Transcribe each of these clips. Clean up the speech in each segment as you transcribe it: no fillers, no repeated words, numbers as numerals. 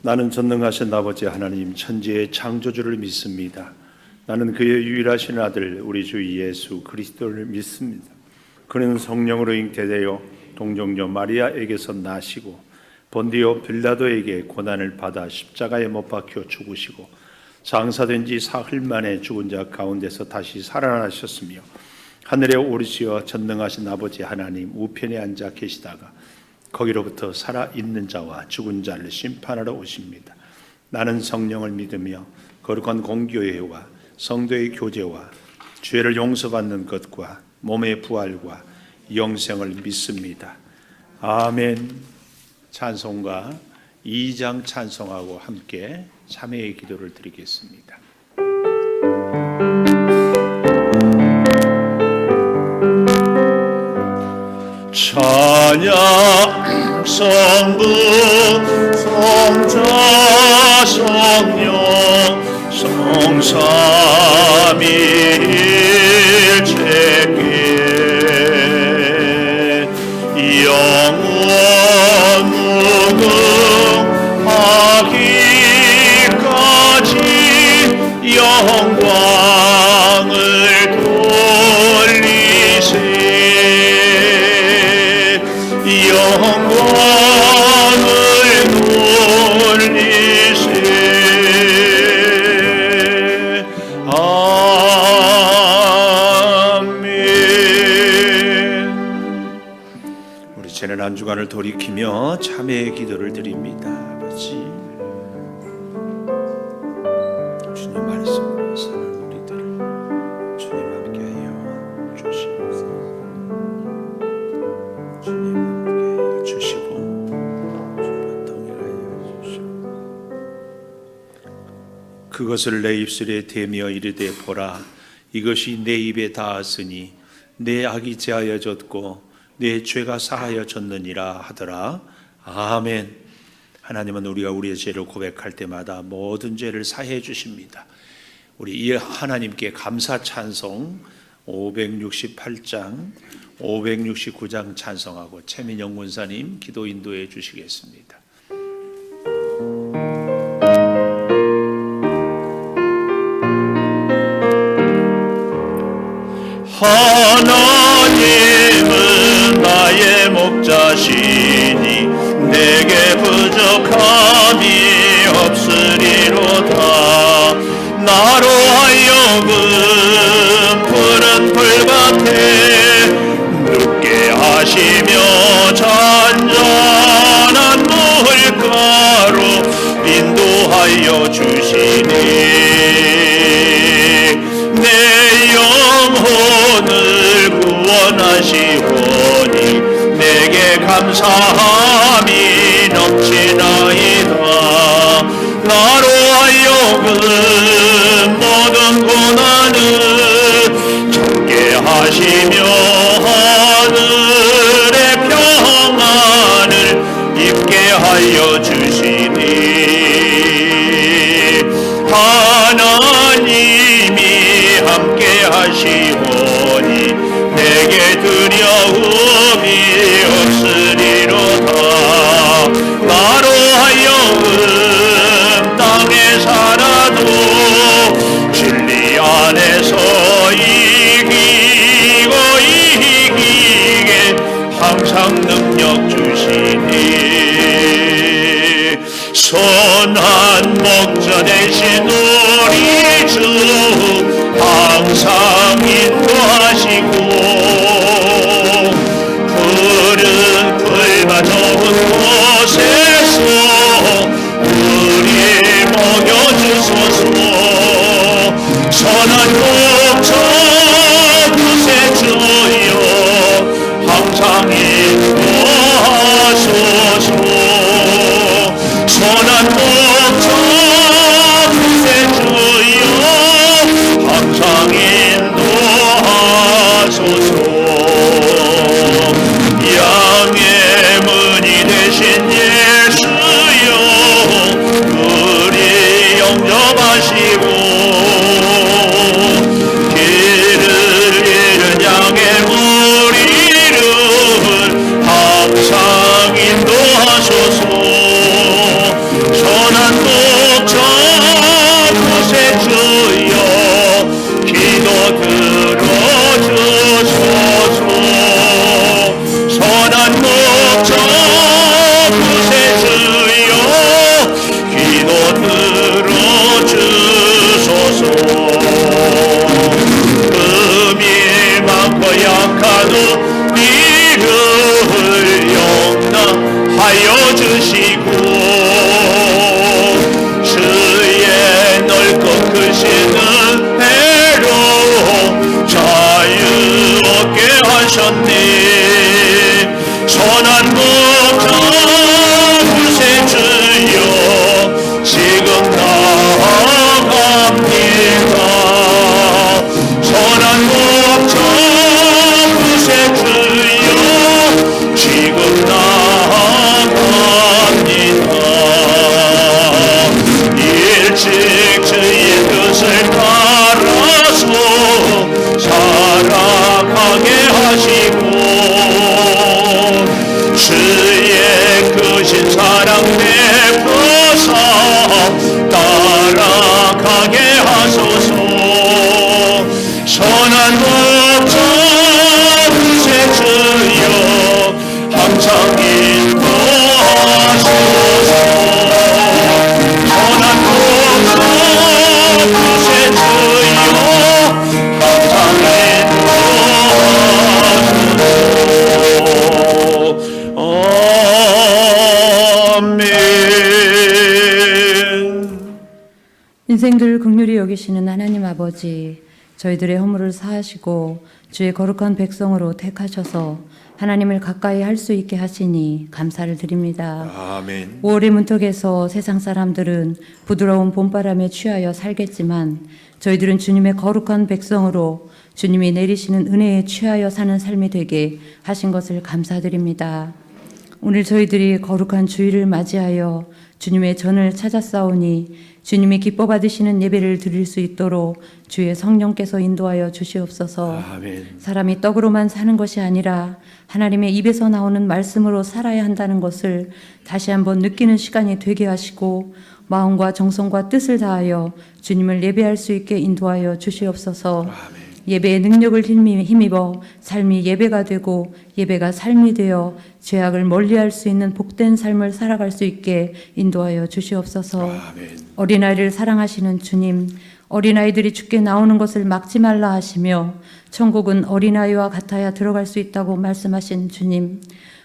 나는 전능하신 아버지 하나님 천지의 창조주를 믿습니다. 나는 그의 유일하신 아들 우리 주 예수 그리스도를 믿습니다. 그는 성령으로 잉태되어 동정녀 마리아에게서 나시고 본디오 빌라도에게 고난을 받아 십자가에 못 박혀 죽으시고 장사된 지 사흘 만에 죽은 자 가운데서 다시 살아나셨으며 하늘에 오르시어 전능하신 아버지 하나님 우편에 앉아 계시다가 거기로부터 살아있는 자와 죽은 자를 심판하러 오십니다. 나는 성령을 믿으며 거룩한 공교회와 성도의 교제와 죄를 용서받는 것과 몸의 부활과 영생을 믿습니다. 아멘. 찬송가 2장 찬송하고 함께 참회의 기도를 드리겠습니다. 찬양 성부 성자 성령 성삼위일체께 영원 무궁하기까지 영광을 돌리세. 영광을 돌리세. 아멘. 우리 지난 한 주간을 돌이키며 참회의 기도를 드립니다. 아버지, 주님 말씀으로 사는 우리들을 주님 함께하여 주시옵소서. 주님 함께하여 주시고 주님과 동행하여 주시옵소서. 그것을 내 입술에 대며 이르되 보라, 이것이 내 입에 닿았으니 내 악이 제하여졌고 내 죄가 사하여졌느니라 하더라. 아멘. 하나님은 우리가 우리의 죄를 고백할 때마다 모든 죄를 사해 주십니다. 우리 이 하나님께 감사 찬송 568장 569장 찬송하고 최민영 권사님 기도 인도해 주시겠습니다. 하나님은 나의 목자시니 내게 부족함이 없으리로다. 나로 하여금 푸른 풀밭에 눕게 하시며 잔잔한 물가로 인도하여 주시니 내 영혼을 구원하시오니 내게 감사함이 넘치나이다. 나로 하여금 모든 고난을 참게 하시며 하늘의 평안을 입게 하여 주시니 하나님이 함께 하시오니 내게 두려움이 없으리로다. 나로 하여금 땅에 살아도 진리 안에서 이기고 이기게 항상 능력 주시니 선한 목자 되신 우리 주 항상 인도하시고 푸른 풀밭 좋은 곳에서 우리 먹여주소서. 선한 목자 그새 주여 항상 인도하소서. 선한 목자 그새 주여 항상 인도하소서. 인생들 긍휼히 여기시는 하나님 아버지, 저희들의 허물을 사하시고 주의 거룩한 백성으로 택하셔서 하나님을 가까이 할 수 있게 하시니 감사를 드립니다. 아멘. 5월의 문턱에서 세상 사람들은 부드러운 봄바람에 취하여 살겠지만 저희들은 주님의 거룩한 백성으로 주님이 내리시는 은혜에 취하여 사는 삶이 되게 하신 것을 감사드립니다. 오늘 저희들이 거룩한 주일을 맞이하여 주님의 전을 찾아싸우니 주님이 기뻐 받으시는 예배를 드릴 수 있도록 주의 성령께서 인도하여 주시옵소서. 아멘. 사람이 떡으로만 사는 것이 아니라 하나님의 입에서 나오는 말씀으로 살아야 한다는 것을 다시 한번 느끼는 시간이 되게 하시고 마음과 정성과 뜻을 다하여 주님을 예배할 수 있게 인도하여 주시옵소서. 아멘. 예배의 능력을 힘입어 삶이 예배가 되고 예배가 삶이 되어 죄악을 멀리할 수 있는 복된 삶을 살아갈 수 있게 인도하여 주시옵소서. 아멘. 어린아이를 사랑하시는 주님, 어린아이들이 죽게 나오는 것을 막지 말라 하시며 천국은 어린아이와 같아야 들어갈 수 있다고 말씀하신 주님,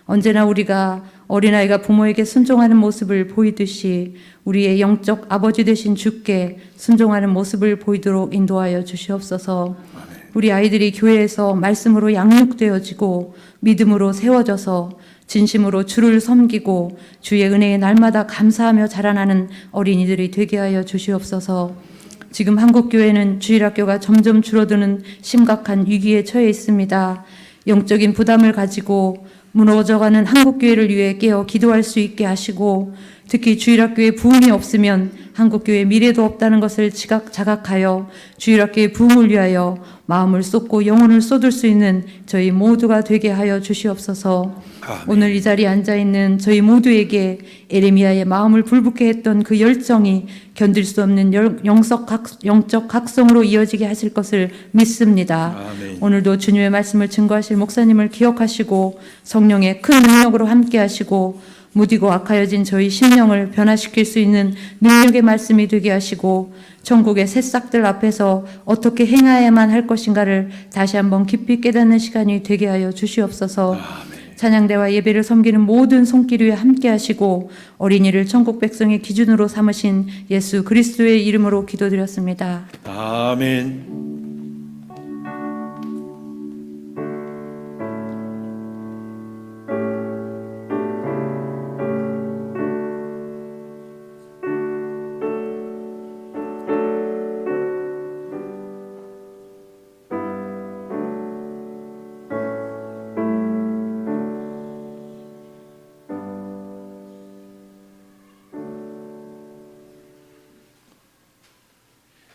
언제나 우리가 어린아이가 부모에게 순종하는 모습을 보이듯이 우리의 영적 아버지 되신 주께 순종하는 모습을 보이도록 인도하여 주시옵소서. 우리 아이들이 교회에서 말씀으로 양육되어지고 믿음으로 세워져서 진심으로 주를 섬기고 주의 은혜에 날마다 감사하며 자라나는 어린이들이 되게 하여 주시옵소서. 지금 한국교회는 주일학교가 점점 줄어드는 심각한 위기에 처해 있습니다. 영적인 부담을 가지고 무너져가는 한국교회를 위해 깨어 기도할 수 있게 하시고 특히 주일학교에 부흥이 없으면 한국교회의 미래도 없다는 것을 자각하여 주일학교의 부흥을 위하여 마음을 쏟고 영혼을 쏟을 수 있는 저희 모두가 되게 하여 주시옵소서. 아멘. 오늘 이 자리에 앉아있는 저희 모두에게 에레미야의 마음을 불붙게 했던 그 열정이 견딜 수 없는 영적 각성으로 이어지게 하실 것을 믿습니다. 아멘. 오늘도 주님의 말씀을 증거하실 목사님을 기억하시고 성령의 큰 능력으로 함께 하시고 무디고 악하여진 저희 심령을 변화시킬 수 있는 능력의 말씀이 되게 하시고 천국의 새싹들 앞에서 어떻게 행하야만 할 것인가를 다시 한번 깊이 깨닫는 시간이 되게 하여 주시옵소서. 아멘. 찬양대와 예배를 섬기는 모든 손길 위에 함께 하시고 어린이를 천국 백성의 기준으로 삼으신 예수 그리스도의 이름으로 기도드렸습니다. 아멘.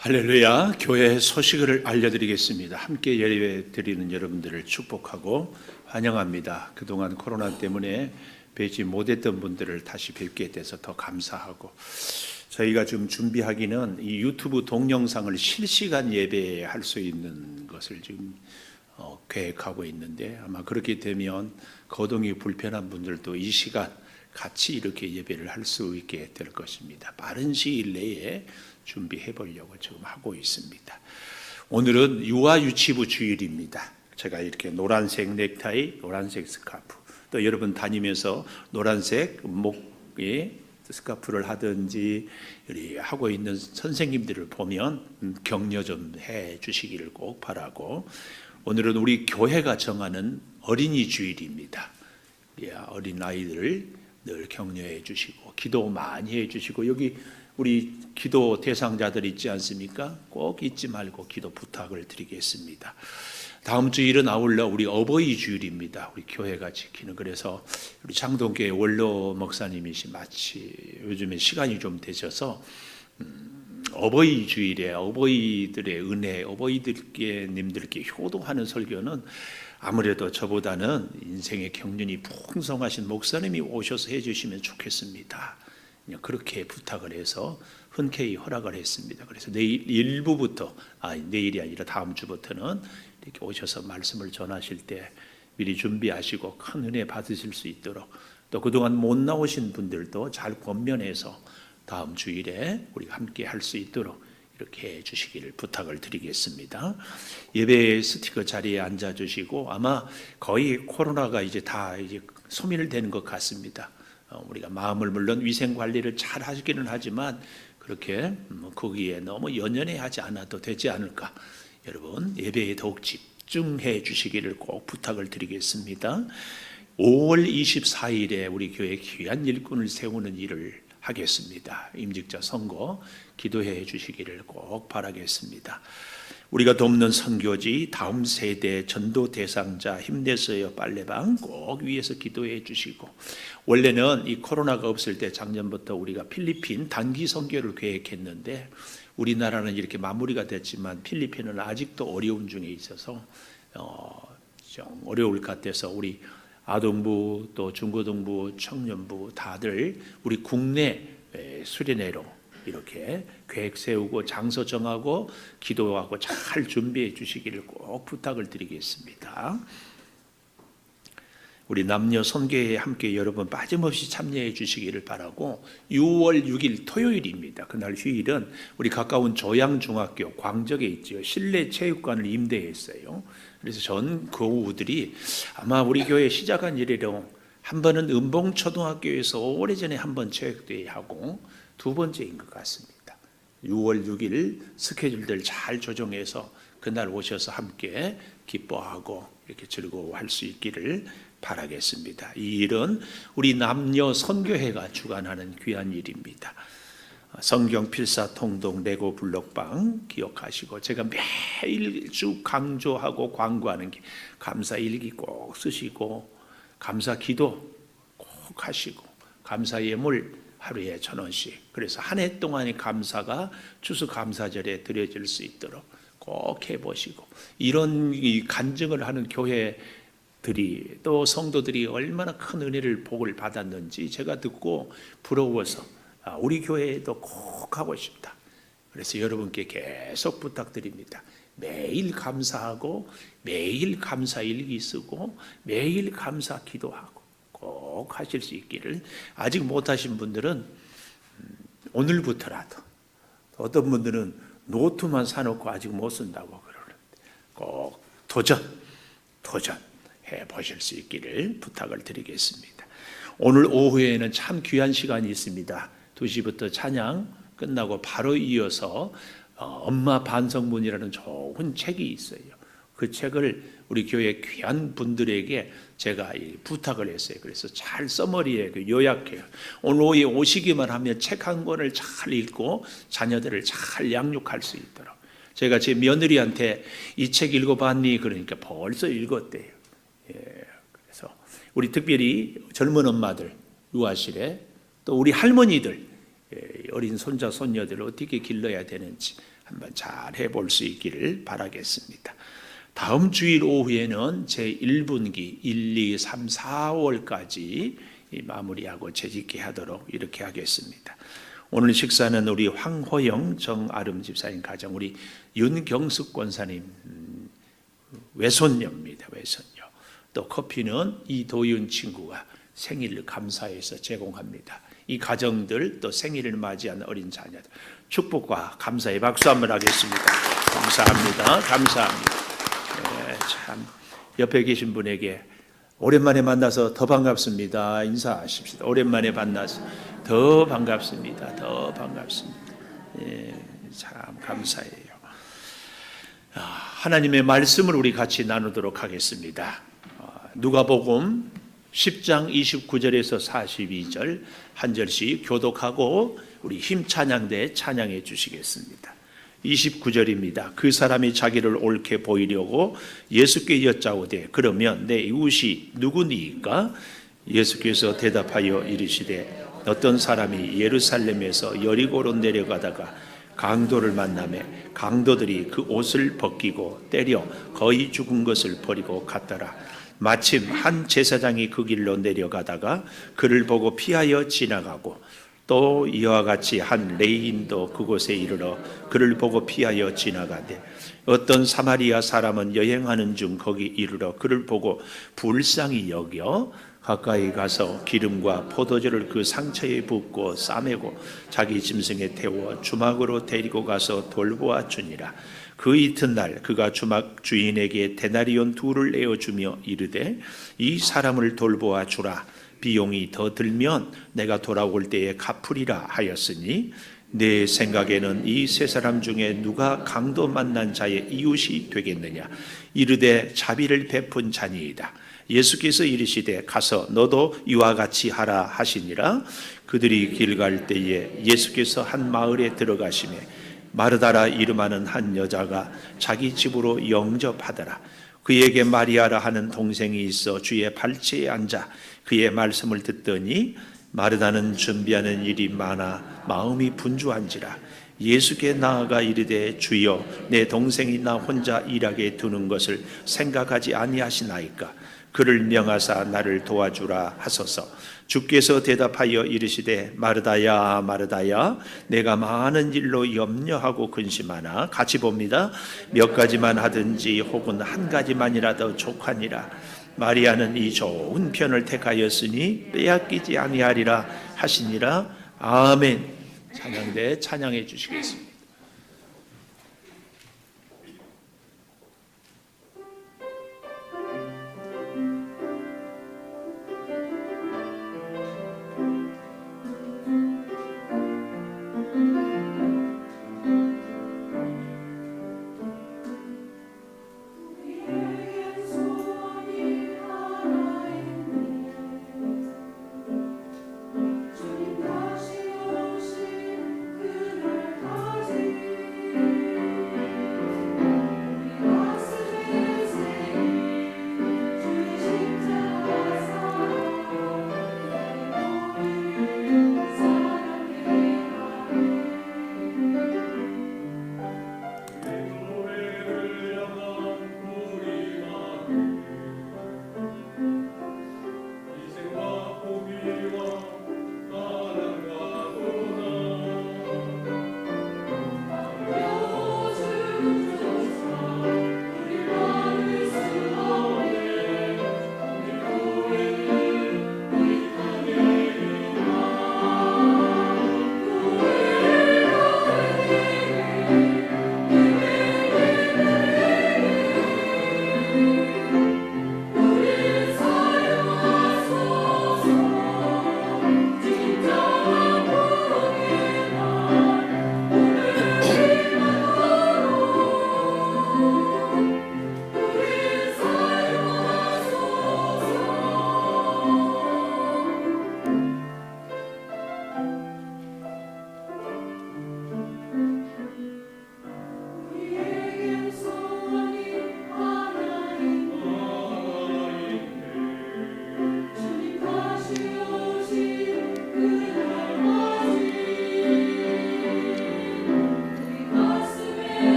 할렐루야. 교회 소식을 알려드리겠습니다. 함께 예배 드리는 여러분들을 축복하고 환영합니다. 그동안 코로나 때문에 뵙지 못했던 분들을 다시 뵙게 돼서 더 감사하고, 저희가 지금 준비하기는 이 유튜브 동영상을 실시간 예배할 수 있는 것을 지금 계획하고 있는데, 아마 그렇게 되면 거동이 불편한 분들도 이 시간 같이 이렇게 예배를 할 수 있게 될 것입니다. 빠른 시일 내에 준비해 보려고 지금 하고 있습니다. 오늘은 유아 유치부 주일입니다. 제가 이렇게 노란색 넥타이, 노란색 스카프, 또 여러분 다니면서 노란색 목에 스카프를 하든지 하고 있는 선생님들을 보면 격려 좀 해 주시기를 꼭 바라고, 오늘은 우리 교회가 정하는 어린이 주일입니다. 어린 아이들을 늘 격려해 주시고 기도 많이 해 주시고, 여기 우리 기도 대상자들 있지 않습니까? 꼭 잊지 말고 기도 부탁을 드리겠습니다. 다음 주일은 아울러 우리 어버이 주일입니다. 우리 교회가 지키는. 그래서 우리 장동교회 원로 목사님이시 마치 요즘에 시간이 좀 되셔서 어버이 주일에 어버이들의 은혜, 어버이들께 님들께 효도하는 설교는 아무래도 저보다는 인생의 경륜이 풍성하신 목사님이 오셔서 해주시면 좋겠습니다. 그렇게 부탁을 해서 흔쾌히 허락을 했습니다. 그래서 내일 일부부터, 내일이 아니라 다음 주부터는 이렇게 오셔서 말씀을 전하실 때 미리 준비하시고 큰 은혜 받으실 수 있도록, 또 그동안 못 나오신 분들도 잘 권면해서 다음 주일에 우리가 함께 할 수 있도록 이렇게 해주시기를 부탁을 드리겠습니다. 예배 스티커 자리에 앉아주시고, 아마 거의 코로나가 이제 다 소멸되는 것 같습니다. 우리가 마음을 물론 위생 관리를 잘 하시기는 하지만 그렇게 거기에 너무 연연해하지 않아도 되지 않을까. 여러분 예배에 더욱 집중해 주시기를 꼭 부탁을 드리겠습니다. 5월 24일에 우리 교회 귀한 일꾼을 세우는 일을 하겠습니다. 임직자 선거 기도해 주시기를 꼭 바라겠습니다. 우리가 돕는 선교지 다음 세대 전도 대상자 힘내서요 빨래방 꼭 위해서 기도해 주시고, 원래는 이 코로나가 없을 때 작년부터 우리가 필리핀 단기 선교를 계획했는데 우리나라는 이렇게 마무리가 됐지만 필리핀은 아직도 어려운 중에 있어서 좀 어려울 것 같아서 우리 아동부 또 중고등부 청년부 다들 우리 국내 수련회로 이렇게 계획 세우고 장소 정하고 기도하고 잘 준비해 주시기를 꼭 부탁을 드리겠습니다. 우리 남녀 선교회에 함께 여러분 빠짐없이 참여해 주시기를 바라고, 6월 6일 토요일입니다. 그날 휴일은 우리 가까운 조양중학교 광적에 있죠. 실내 체육관을 임대했어요. 그래서 전 교우들이 아마 우리 교회 시작한 이래로 한 번은 은봉초등학교에서 오래전에 한 번 체육대회 하고 두 번째인 것 같습니다. 6월 6일 스케줄들 잘 조정해서 그날 오셔서 함께 기뻐하고 이렇게 즐거워할 수 있기를 바라겠습니다. 이 일은 우리 남녀 선교회가 주관하는 귀한 일입니다. 성경 필사 통동 레고 블록방 기억하시고, 제가 매일 쭉 강조하고 광고하는 게 감사 일기 꼭 쓰시고 감사 기도 꼭 하시고 감사 예물 하루에 1,000원씩, 그래서 한 해 동안의 감사가 추수감사절에 드려질 수 있도록 꼭 해보시고, 이런 간증을 하는 교회들이 또 성도들이 얼마나 큰 은혜를 복을 받았는지 제가 듣고 부러워서 우리 교회에도 꼭 하고 싶다. 그래서 여러분께 계속 부탁드립니다. 매일 감사하고 매일 감사 일기 쓰고 매일 감사 기도하고 꼭 하실 수 있기를. 아직 못하신 분들은 오늘부터라도, 어떤 분들은 노트만 사놓고 아직 못 쓴다고 그러는데 꼭 도전해 보실 수 있기를 부탁을 드리겠습니다. 오늘 오후에는 참 귀한 시간이 있습니다. 2시부터 찬양 끝나고 바로 이어서 엄마 반성문이라는 좋은 책이 있어요. 그 책을 우리 교회 귀한 분들에게 제가 부탁을 했어요. 그래서 잘 써머리에 요약해요. 오늘 오후에 오시기만 하면 책 한 권을 잘 읽고 자녀들을 잘 양육할 수 있도록. 제가 제 며느리한테 이 책 읽어봤니? 그러니까 벌써 읽었대요. 그래서 우리 특별히 젊은 엄마들 유아실에, 또 우리 할머니들 어린 손자 손녀들을 어떻게 길러야 되는지 한번 잘 해볼 수 있기를 바라겠습니다. 다음 주일 오후에는 제 1분기 1, 2, 3, 4월까지 마무리하고 재짓기 하도록 이렇게 하겠습니다. 오늘 식사는 우리 황호영 정아름 집사님 가정, 우리 윤경숙 권사님 외손녀입니다. 외손녀. 또 커피는 이도윤 친구가 생일을 감사해서 제공합니다. 이 가정들, 또 생일을 맞이한 어린 자녀들 축복과 감사의 박수 한번 하겠습니다. 감사합니다. 감사합니다. 참 옆에 계신 분에게 오랜만에 만나서 더 반갑습니다. 인사하십시다. 오랜만에 만나서 더 반갑습니다. 더 반갑습니다. 참 감사해요. 하나님의 말씀을 우리 같이 나누도록 하겠습니다. 누가복음 10장 29절에서 42절 한 절씩 교독하고 우리 힘 찬양대 찬양해 주시겠습니다. 29절입니다. 그 사람이 자기를 옳게 보이려고 예수께 여짜오되 그러면 내 이웃이 누구니이까? 예수께서 대답하여 이르시되 어떤 사람이 예루살렘에서 여리고로 내려가다가 강도를 만나매 강도들이 그 옷을 벗기고 때려 거의 죽은 것을 버리고 갔더라. 마침 한 제사장이 그 길로 내려가다가 그를 보고 피하여 지나가고 또 이와 같이 한 레위인도 그곳에 이르러 그를 보고 피하여 지나가되 어떤 사마리아 사람은 여행하는 중 거기 이르러 그를 보고 불쌍히 여겨 가까이 가서 기름과 포도주를 그 상처에 붓고 싸매고 자기 짐승에 태워 주막으로 데리고 가서 돌보아 주니라. 그 이튿날 그가 주막 주인에게 데나리온 2를 내어주며 이르되 이 사람을 돌보아 주라. 비용이 더 들면 내가 돌아올 때에 갚으리라 하였으니 내 생각에는 이 세 사람 중에 누가 강도 만난 자의 이웃이 되겠느냐? 이르되 자비를 베푼 자니이다. 예수께서 이르시되 가서 너도 이와 같이 하라 하시니라. 그들이 길 갈 때에 예수께서 한 마을에 들어가시매 마르다라 이름하는 한 여자가 자기 집으로 영접하더라. 그에게 마리아라 하는 동생이 있어 주의 발치에 앉아 그의 말씀을 듣더니 마르다는 준비하는 일이 많아 마음이 분주한지라. 예수께 나아가 이르되 주여 내 동생이 나 혼자 일하게 두는 것을 생각하지 아니하시나이까? 그를 명하사 나를 도와주라 하소서. 주께서 대답하여 이르시되 마르다야 마르다야 내가 많은 일로 염려하고 근심하나 같이 봅니다. 몇 가지만 하든지 혹은 한 가지만이라도 족하니라. 마리아는 이 좋은 편을 택하였으니 빼앗기지 아니하리라 하시니라. 아멘. 찬양대 찬양해 주시겠습니다. 주님 다시 오신 그날 가지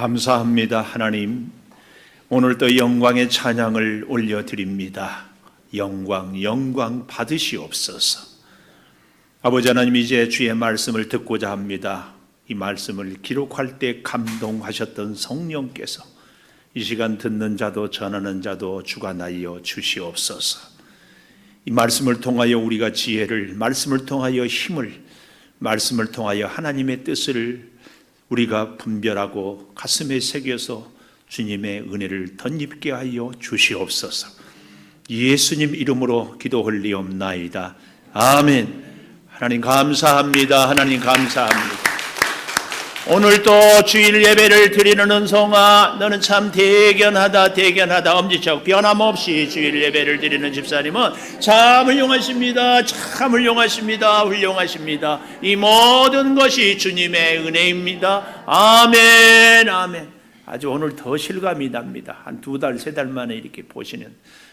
감사합니다. 하나님, 오늘도 영광의 찬양을 올려드립니다. 영광 받으시옵소서. 아버지 하나님, 이제 주의 말씀을 듣고자 합니다. 이 말씀을 기록할 때 감동하셨던 성령께서 이 시간 듣는 자도 전하는 자도 주관하여 주시옵소서. 이 말씀을 통하여 우리가 지혜를, 말씀을 통하여 힘을, 말씀을 통하여 하나님의 뜻을 우리가 분별하고 가슴에 새겨서 주님의 은혜를 덧입게 하여 주시옵소서. 예수님 이름으로 기도하리옵나이다. 아멘. 하나님 감사합니다. 하나님 감사합니다. 오늘도 주일 예배를 드리는 은송아, 너는 참 대견하다. 엄지척 변함없이 주일 예배를 드리는 집사님은 참 훌륭하십니다. 훌륭하십니다. 이 모든 것이 주님의 은혜입니다. 아멘. 아주 오늘 더 실감이 납니다. 한 2달, 3달 만에 이렇게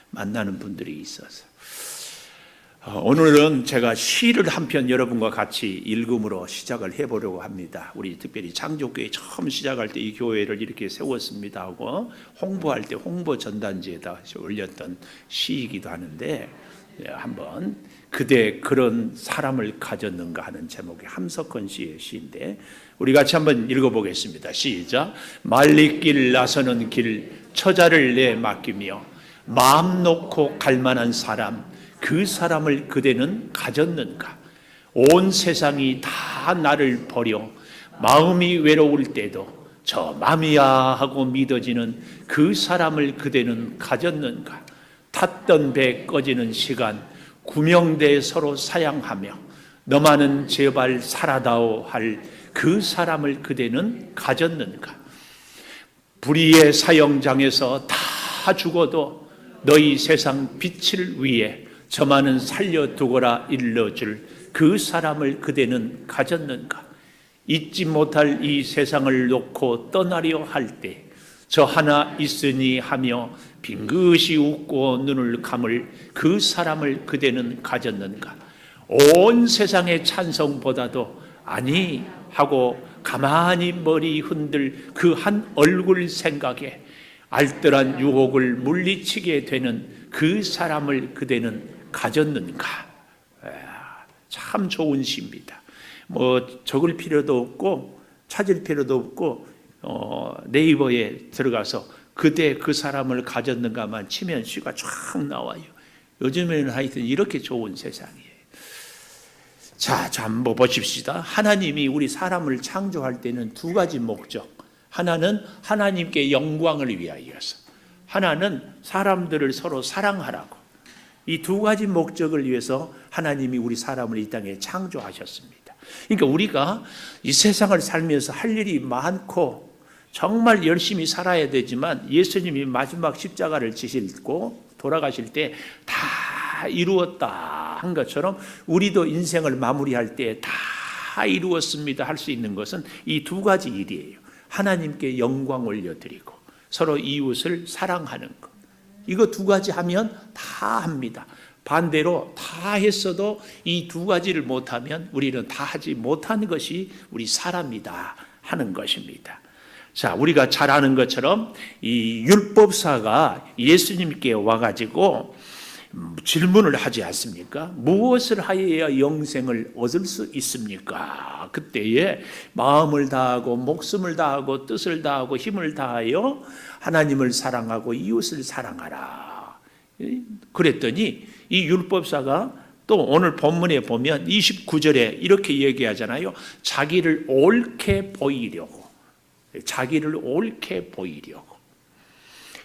만나는 분들이 있어서. 오늘은 제가 시를 한 편 여러분과 같이 읽음으로 시작을 해보려고 합니다. 우리 특별히 창조교회 처음 시작할 때 이 교회를 이렇게 세웠습니다 하고 홍보할 때 홍보 전단지에다 올렸던 시이기도 하는데, 한번 그대 그런 사람을 가졌는가 하는 제목의 함석헌 씨의 시인데 우리 같이 한번 읽어보겠습니다. 시작. 말리길 나서는 길 처자를 내 맡기며 마음 놓고 갈 만한 사람, 그 사람을 그대는 가졌는가? 온 세상이 다 나를 버려 마음이 외로울 때도 저 맘이야 하고 믿어지는 그 사람을 그대는 가졌는가? 탔던 배 꺼지는 시간 구명대 서로 사양하며 너만은 제발 살아다오 할 그 사람을 그대는 가졌는가? 불의의 사형장에서 다 죽어도 너희 세상 빛을 위해 저만은 살려두거라 일러줄 그 사람을 그대는 가졌는가? 잊지 못할 이 세상을 놓고 떠나려 할 때 저 하나 있으니 하며 빙긋이 웃고 눈을 감을 그 사람을 그대는 가졌는가? 온 세상의 찬성보다도 아니 하고 가만히 머리 흔들 그 한 얼굴 생각에 알뜰한 유혹을 물리치게 되는 그 사람을 그대는 가졌는가? 참 좋은 시입니다. 적을 필요도 없고 찾을 필요도 없고 네이버에 들어가서 그대 그 사람을 가졌는가만 치면 시가 쫙 나와요. 요즘에는 하여튼 이렇게 좋은 세상이에요. 자, 한번 보십시다. 하나님이 우리 사람을 창조할 때는 2가지 목적. 하나는 하나님께 영광을 위하여서, 하나는 사람들을 서로 사랑하라고. 이 2가지 목적을 위해서 하나님이 우리 사람을 이 땅에 창조하셨습니다. 그러니까 우리가 이 세상을 살면서 할 일이 많고 정말 열심히 살아야 되지만 예수님이 마지막 십자가를 지시고 돌아가실 때 다 이루었다 한 것처럼 우리도 인생을 마무리할 때 다 이루었습니다 할 수 있는 것은 이 2가지 일이에요. 하나님께 영광 올려드리고 서로 이웃을 사랑하는 것. 이거 2가지 하면 다 합니다. 반대로 다 했어도 이 2가지를 못하면 우리는 다 하지 못한 것이 우리 사람이다 하는 것입니다. 자, 우리가 잘 아는 것처럼 이 율법사가 예수님께 와가지고 질문을 하지 않습니까? 무엇을 하여야 영생을 얻을 수 있습니까? 그때에 마음을 다하고 목숨을 다하고 뜻을 다하고 힘을 다하여 하나님을 사랑하고 이웃을 사랑하라. 그랬더니 이 율법사가 또 오늘 본문에 보면 29절에 이렇게 얘기하잖아요. 자기를 옳게 보이려고.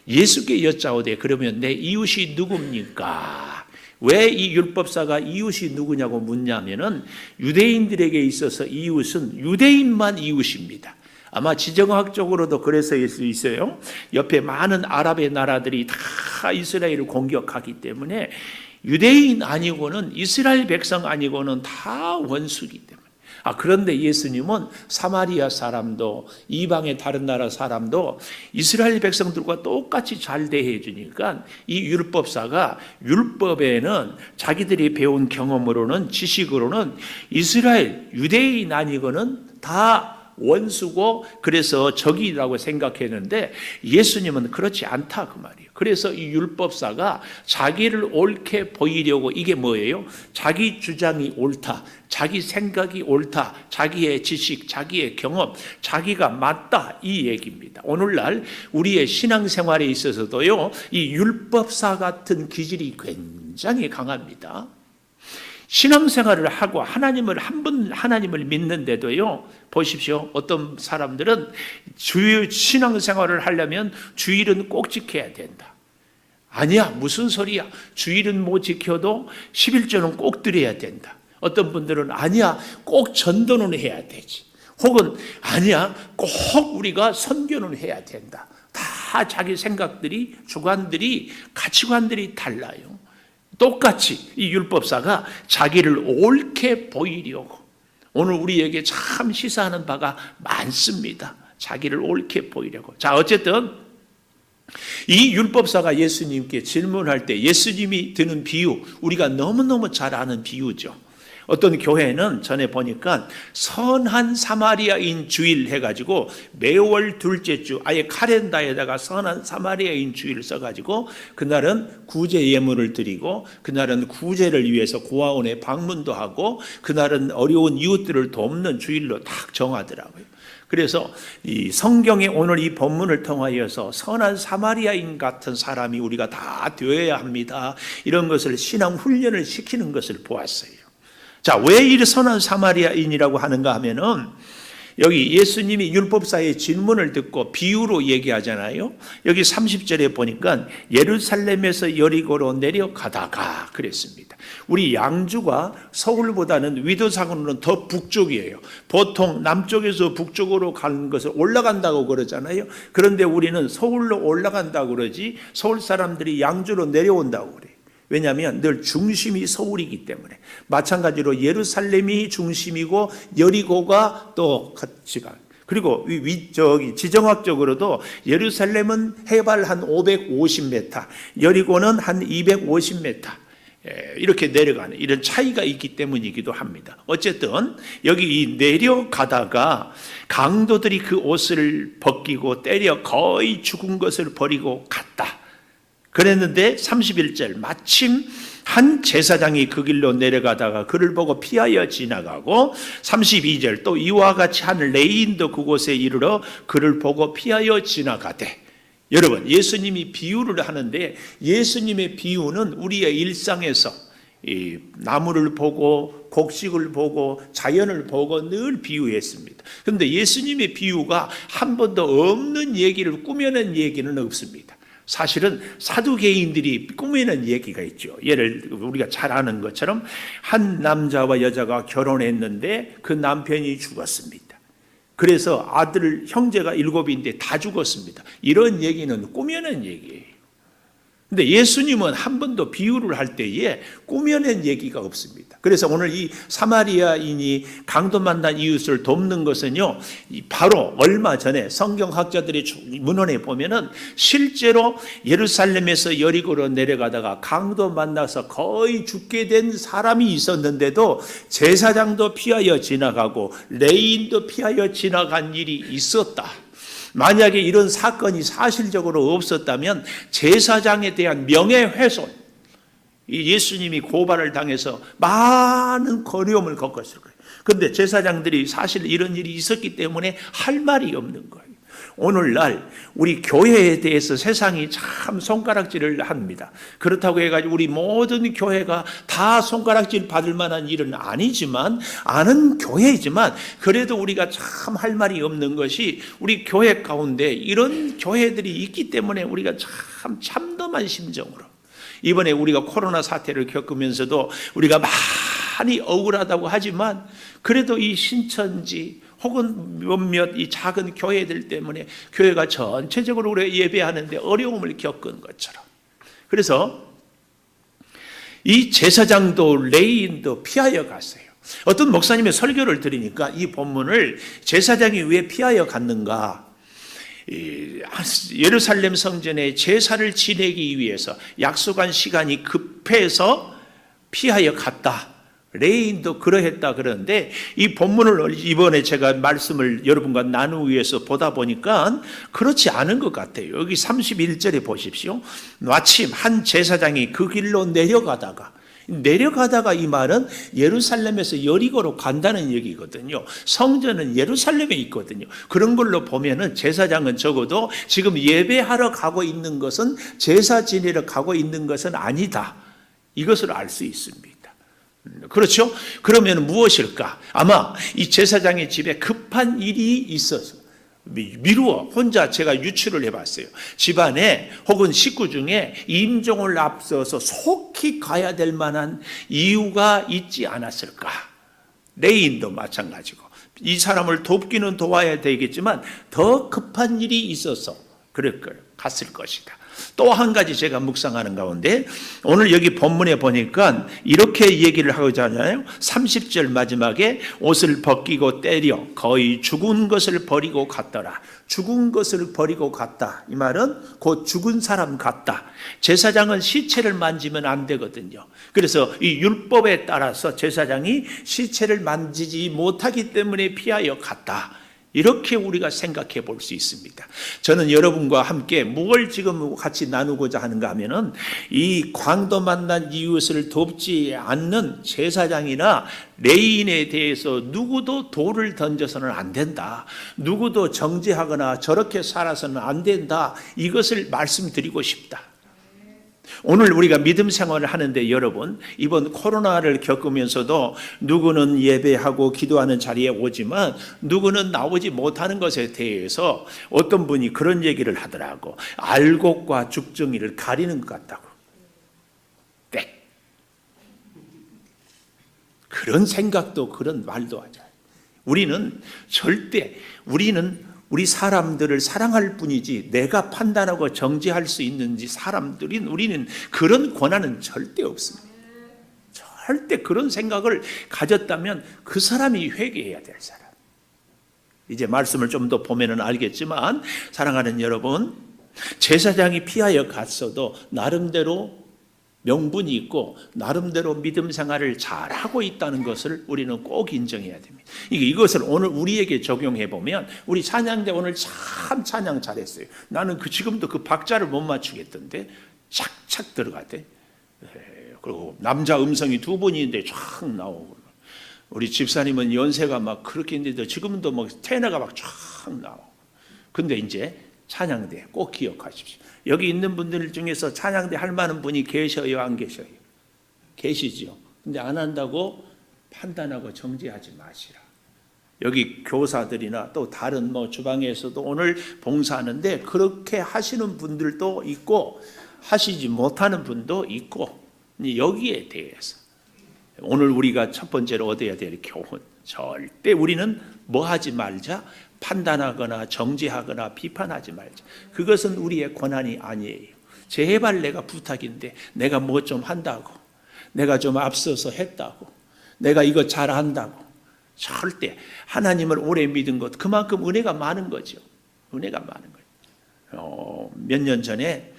예수께 여짜오되 그러면 내 이웃이 누굽니까? 왜 이 율법사가 이웃이 누구냐고 묻냐면은 유대인들에게 있어서 이웃은 유대인만 이웃입니다. 아마 지정학적으로도 그래서일 수 있어요. 옆에 많은 아랍의 나라들이 다 이스라엘을 공격하기 때문에 유대인 아니고는 이스라엘 백성 아니고는 다 원수이기 때문에. 그런데 예수님은 사마리아 사람도 이방의 다른 나라 사람도 이스라엘 백성들과 똑같이 잘 대해 주니까 이 율법사가 율법에는 자기들이 배운 경험으로는 지식으로는 이스라엘 유대인 아니고는 다 원수고 그래서 적이라고 생각했는데 예수님은 그렇지 않다 그 말이에요. 그래서 이 율법사가 자기를 옳게 보이려고 이게 뭐예요? 자기 주장이 옳다, 자기 생각이 옳다, 자기의 지식, 자기의 경험, 자기가 맞다 이 얘기입니다. 오늘날 우리의 신앙생활에 있어서도요, 이 율법사 같은 기질이 굉장히 강합니다. 신앙생활을 하고 하나님을 믿는데도요, 보십시오. 어떤 사람들은 신앙생활을 하려면 주일은 꼭 지켜야 된다. 아니야, 무슨 소리야. 주일은 못 지켜도 11조는 꼭 드려야 된다. 어떤 분들은 아니야, 꼭 전도는 해야 되지. 혹은 아니야, 꼭 우리가 선교는 해야 된다. 다 자기 생각들이, 주관들이, 가치관들이 달라요. 똑같이 이 율법사가 자기를 옳게 보이려고 오늘 우리에게 참 시사하는 바가 많습니다. 자기를 옳게 보이려고. 자, 어쨌든 이 율법사가 예수님께 질문할 때 예수님이 드는 비유, 우리가 너무너무 잘 아는 비유죠. 어떤 교회는 전에 보니까 선한 사마리아인 주일 해가지고 매월 둘째 주 아예 카렌다에다가 선한 사마리아인 주일을 써가지고 그날은 구제 예물을 드리고 그날은 구제를 위해서 고아원에 방문도 하고 그날은 어려운 이웃들을 돕는 주일로 딱 정하더라고요. 그래서 이 성경에 오늘 이 본문을 통하여서 선한 사마리아인 같은 사람이 우리가 다 되어야 합니다. 이런 것을 신앙 훈련을 시키는 것을 보았어요. 자, 왜 이 선한 사마리아인이라고 하는가 하면은 여기 예수님이 율법사의 질문을 듣고 비유로 얘기하잖아요. 여기 30절에 보니까 예루살렘에서 여리고로 내려가다가 그랬습니다. 우리 양주가 서울보다는 위도상으로는 더 북쪽이에요. 보통 남쪽에서 북쪽으로 가는 것을 올라간다고 그러잖아요. 그런데 우리는 서울로 올라간다고 그러지 서울 사람들이 양주로 내려온다고 그래요. 왜냐하면 늘 중심이 서울이기 때문에. 마찬가지로 예루살렘이 중심이고 여리고가 또 같이 가. 그리고 지정학적으로도 예루살렘은 해발 한 550m, 여리고는 한 250m 이렇게 내려가는 이런 차이가 있기 때문이기도 합니다. 어쨌든 여기 이 내려가다가 강도들이 그 옷을 벗기고 때려 거의 죽은 것을 버리고 갔다. 그랬는데 31절 마침 한 제사장이 그 길로 내려가다가 그를 보고 피하여 지나가고 32절 또 이와 같이 한 레인도 그곳에 이르러 그를 보고 피하여 지나가되. 여러분, 예수님이 비유를 하는데 예수님의 비유는 우리의 일상에서 이 나무를 보고 곡식을 보고 자연을 보고 늘 비유했습니다. 그런데 예수님의 비유가 한 번도 없는 얘기를 꾸며낸 얘기는 없습니다. 사실은 사두개인들이 꾸미는 얘기가 있죠. 예를 우리가 잘 아는 것처럼 한 남자와 여자가 결혼했는데 그 남편이 죽었습니다. 그래서 아들 형제가 7인데 다 죽었습니다. 이런 얘기는 꾸며낸 얘기예요. 근데 예수님은 한 번도 비유를 할 때에 꾸며낸 얘기가 없습니다. 그래서 오늘 이 사마리아인이 강도 만난 이웃을 돕는 것은요, 바로 얼마 전에 성경학자들의 문헌에 보면은 실제로 예루살렘에서 여리고로 내려가다가 강도 만나서 거의 죽게 된 사람이 있었는데도 제사장도 피하여 지나가고 레인도 피하여 지나간 일이 있었다. 만약에 이런 사건이 사실적으로 없었다면 제사장에 대한 명예훼손, 예수님이 고발을 당해서 많은 어려움을 겪었을 거예요. 그런데 제사장들이 사실 이런 일이 있었기 때문에 할 말이 없는 거예요. 오늘날 우리 교회에 대해서 세상이 참 손가락질을 합니다. 그렇다고 해가지고 우리 모든 교회가 다 손가락질 받을 만한 일은 아니지만, 아는 교회이지만 그래도 우리가 참 할 말이 없는 것이 우리 교회 가운데 이런 교회들이 있기 때문에 우리가 참 참담한 심정으로 이번에 우리가 코로나 사태를 겪으면서도 우리가 많이 억울하다고 하지만 그래도 이 신천지 혹은 몇몇 이 작은 교회들 때문에 교회가 전체적으로 우리가 예배하는데 어려움을 겪은 것처럼. 그래서 이 제사장도 레인도 피하여 갔어요. 어떤 목사님의 설교를 들으니까 이 본문을 제사장이 왜 피하여 갔는가? 예루살렘 성전에 제사를 지내기 위해서 약속한 시간이 급해서 피하여 갔다. 레인도 그러했다 그러는데, 이 본문을 이번에 제가 말씀을 여러분과 나누기 위해서 보다 보니까 그렇지 않은 것 같아요. 여기 31절에 보십시오. 마침 한 제사장이 그 길로 내려가다가 이 말은 예루살렘에서 여리고로 간다는 얘기거든요. 성전은 예루살렘에 있거든요. 그런 걸로 보면은 제사장은 적어도 지금 예배하러 가고 있는 것은, 제사 지내러 가고 있는 것은 아니다, 이것을 알 수 있습니다. 그렇죠? 그러면 무엇일까? 아마 이 제사장의 집에 급한 일이 있어서 미루어 혼자, 제가 유추를 해봤어요. 집안에 혹은 식구 중에 임종을 앞서서 속히 가야 될 만한 이유가 있지 않았을까? 레인도 마찬가지고 이 사람을 돕기는 도와야 되겠지만 더 급한 일이 있어서 갔을 것이다. 또 한 가지 제가 묵상하는 가운데 오늘 여기 본문에 보니까 이렇게 얘기를 하고자 하잖아요. 30절 마지막에 옷을 벗기고 때려 거의 죽은 것을 버리고 갔더라. 죽은 것을 버리고 갔다, 이 말은 곧 죽은 사람 같다. 제사장은 시체를 만지면 안 되거든요. 그래서 이 율법에 따라서 제사장이 시체를 만지지 못하기 때문에 피하여 갔다, 이렇게 우리가 생각해 볼 수 있습니다. 저는 여러분과 함께 뭘 지금 같이 나누고자 하는가 하면은, 이 광도 만난 이웃을 돕지 않는 제사장이나 레인에 대해서 누구도 돌을 던져서는 안 된다, 누구도 정죄하거나 저렇게 살아서는 안 된다, 이것을 말씀드리고 싶다. 오늘 우리가 믿음 생활을 하는데 여러분, 이번 코로나를 겪으면서도 누구는 예배하고 기도하는 자리에 오지만 누구는 나오지 못하는 것에 대해서 어떤 분이 그런 얘기를 하더라고. 알곡과 죽정이를 가리는 것 같다고. 땡. 그런 생각도 그런 말도 하죠. 우리는 우리 사람들을 사랑할 뿐이지 내가 판단하고 정죄할 수 있는지 우리는 그런 권한은 절대 없습니다. 절대 그런 생각을 가졌다면 그 사람이 회개해야 될 사람. 이제 말씀을 좀 더 보면은 알겠지만, 사랑하는 여러분, 제사장이 피하여 갔어도 나름대로 명분이 있고 나름대로 믿음 생활을 잘하고 있다는 것을 우리는 꼭 인정해야 됩니다. 이것을 오늘 우리에게 적용해 보면, 우리 찬양대 오늘 참 찬양 잘했어요. 나는 지금도 그 박자를 못 맞추겠던데 착착 들어가대. 그리고 남자 음성이 두 분이 있는데 쫙 나오고, 우리 집사님은 연세가 막 그렇게 있는데 지금도 막 테너가 막 쫙 나오고. 근데 이제 찬양대 꼭 기억하십시오. 여기 있는 분들 중에서 찬양대 할 만한 분이 계셔요, 안 계셔요? 계시죠. 근데 안 한다고 판단하고 정죄하지 마시라. 여기 교사들이나 또 다른 주방에서도 오늘 봉사하는데 그렇게 하시는 분들도 있고 하시지 못하는 분도 있고, 여기에 대해서 오늘 우리가 첫 번째로 얻어야 될 교훈, 절대 우리는 뭐 하지 말자, 판단하거나 정죄하거나 비판하지 말자. 그것은 우리의 권한이 아니에요. 제발 내가 부탁인데 내가 뭐 좀 한다고, 내가 좀 앞서서 했다고, 내가 이거 잘한다고, 절대. 하나님을 오래 믿은 것, 그만큼 은혜가 많은 거죠. 은혜가 많은 거예요. 몇 년 전에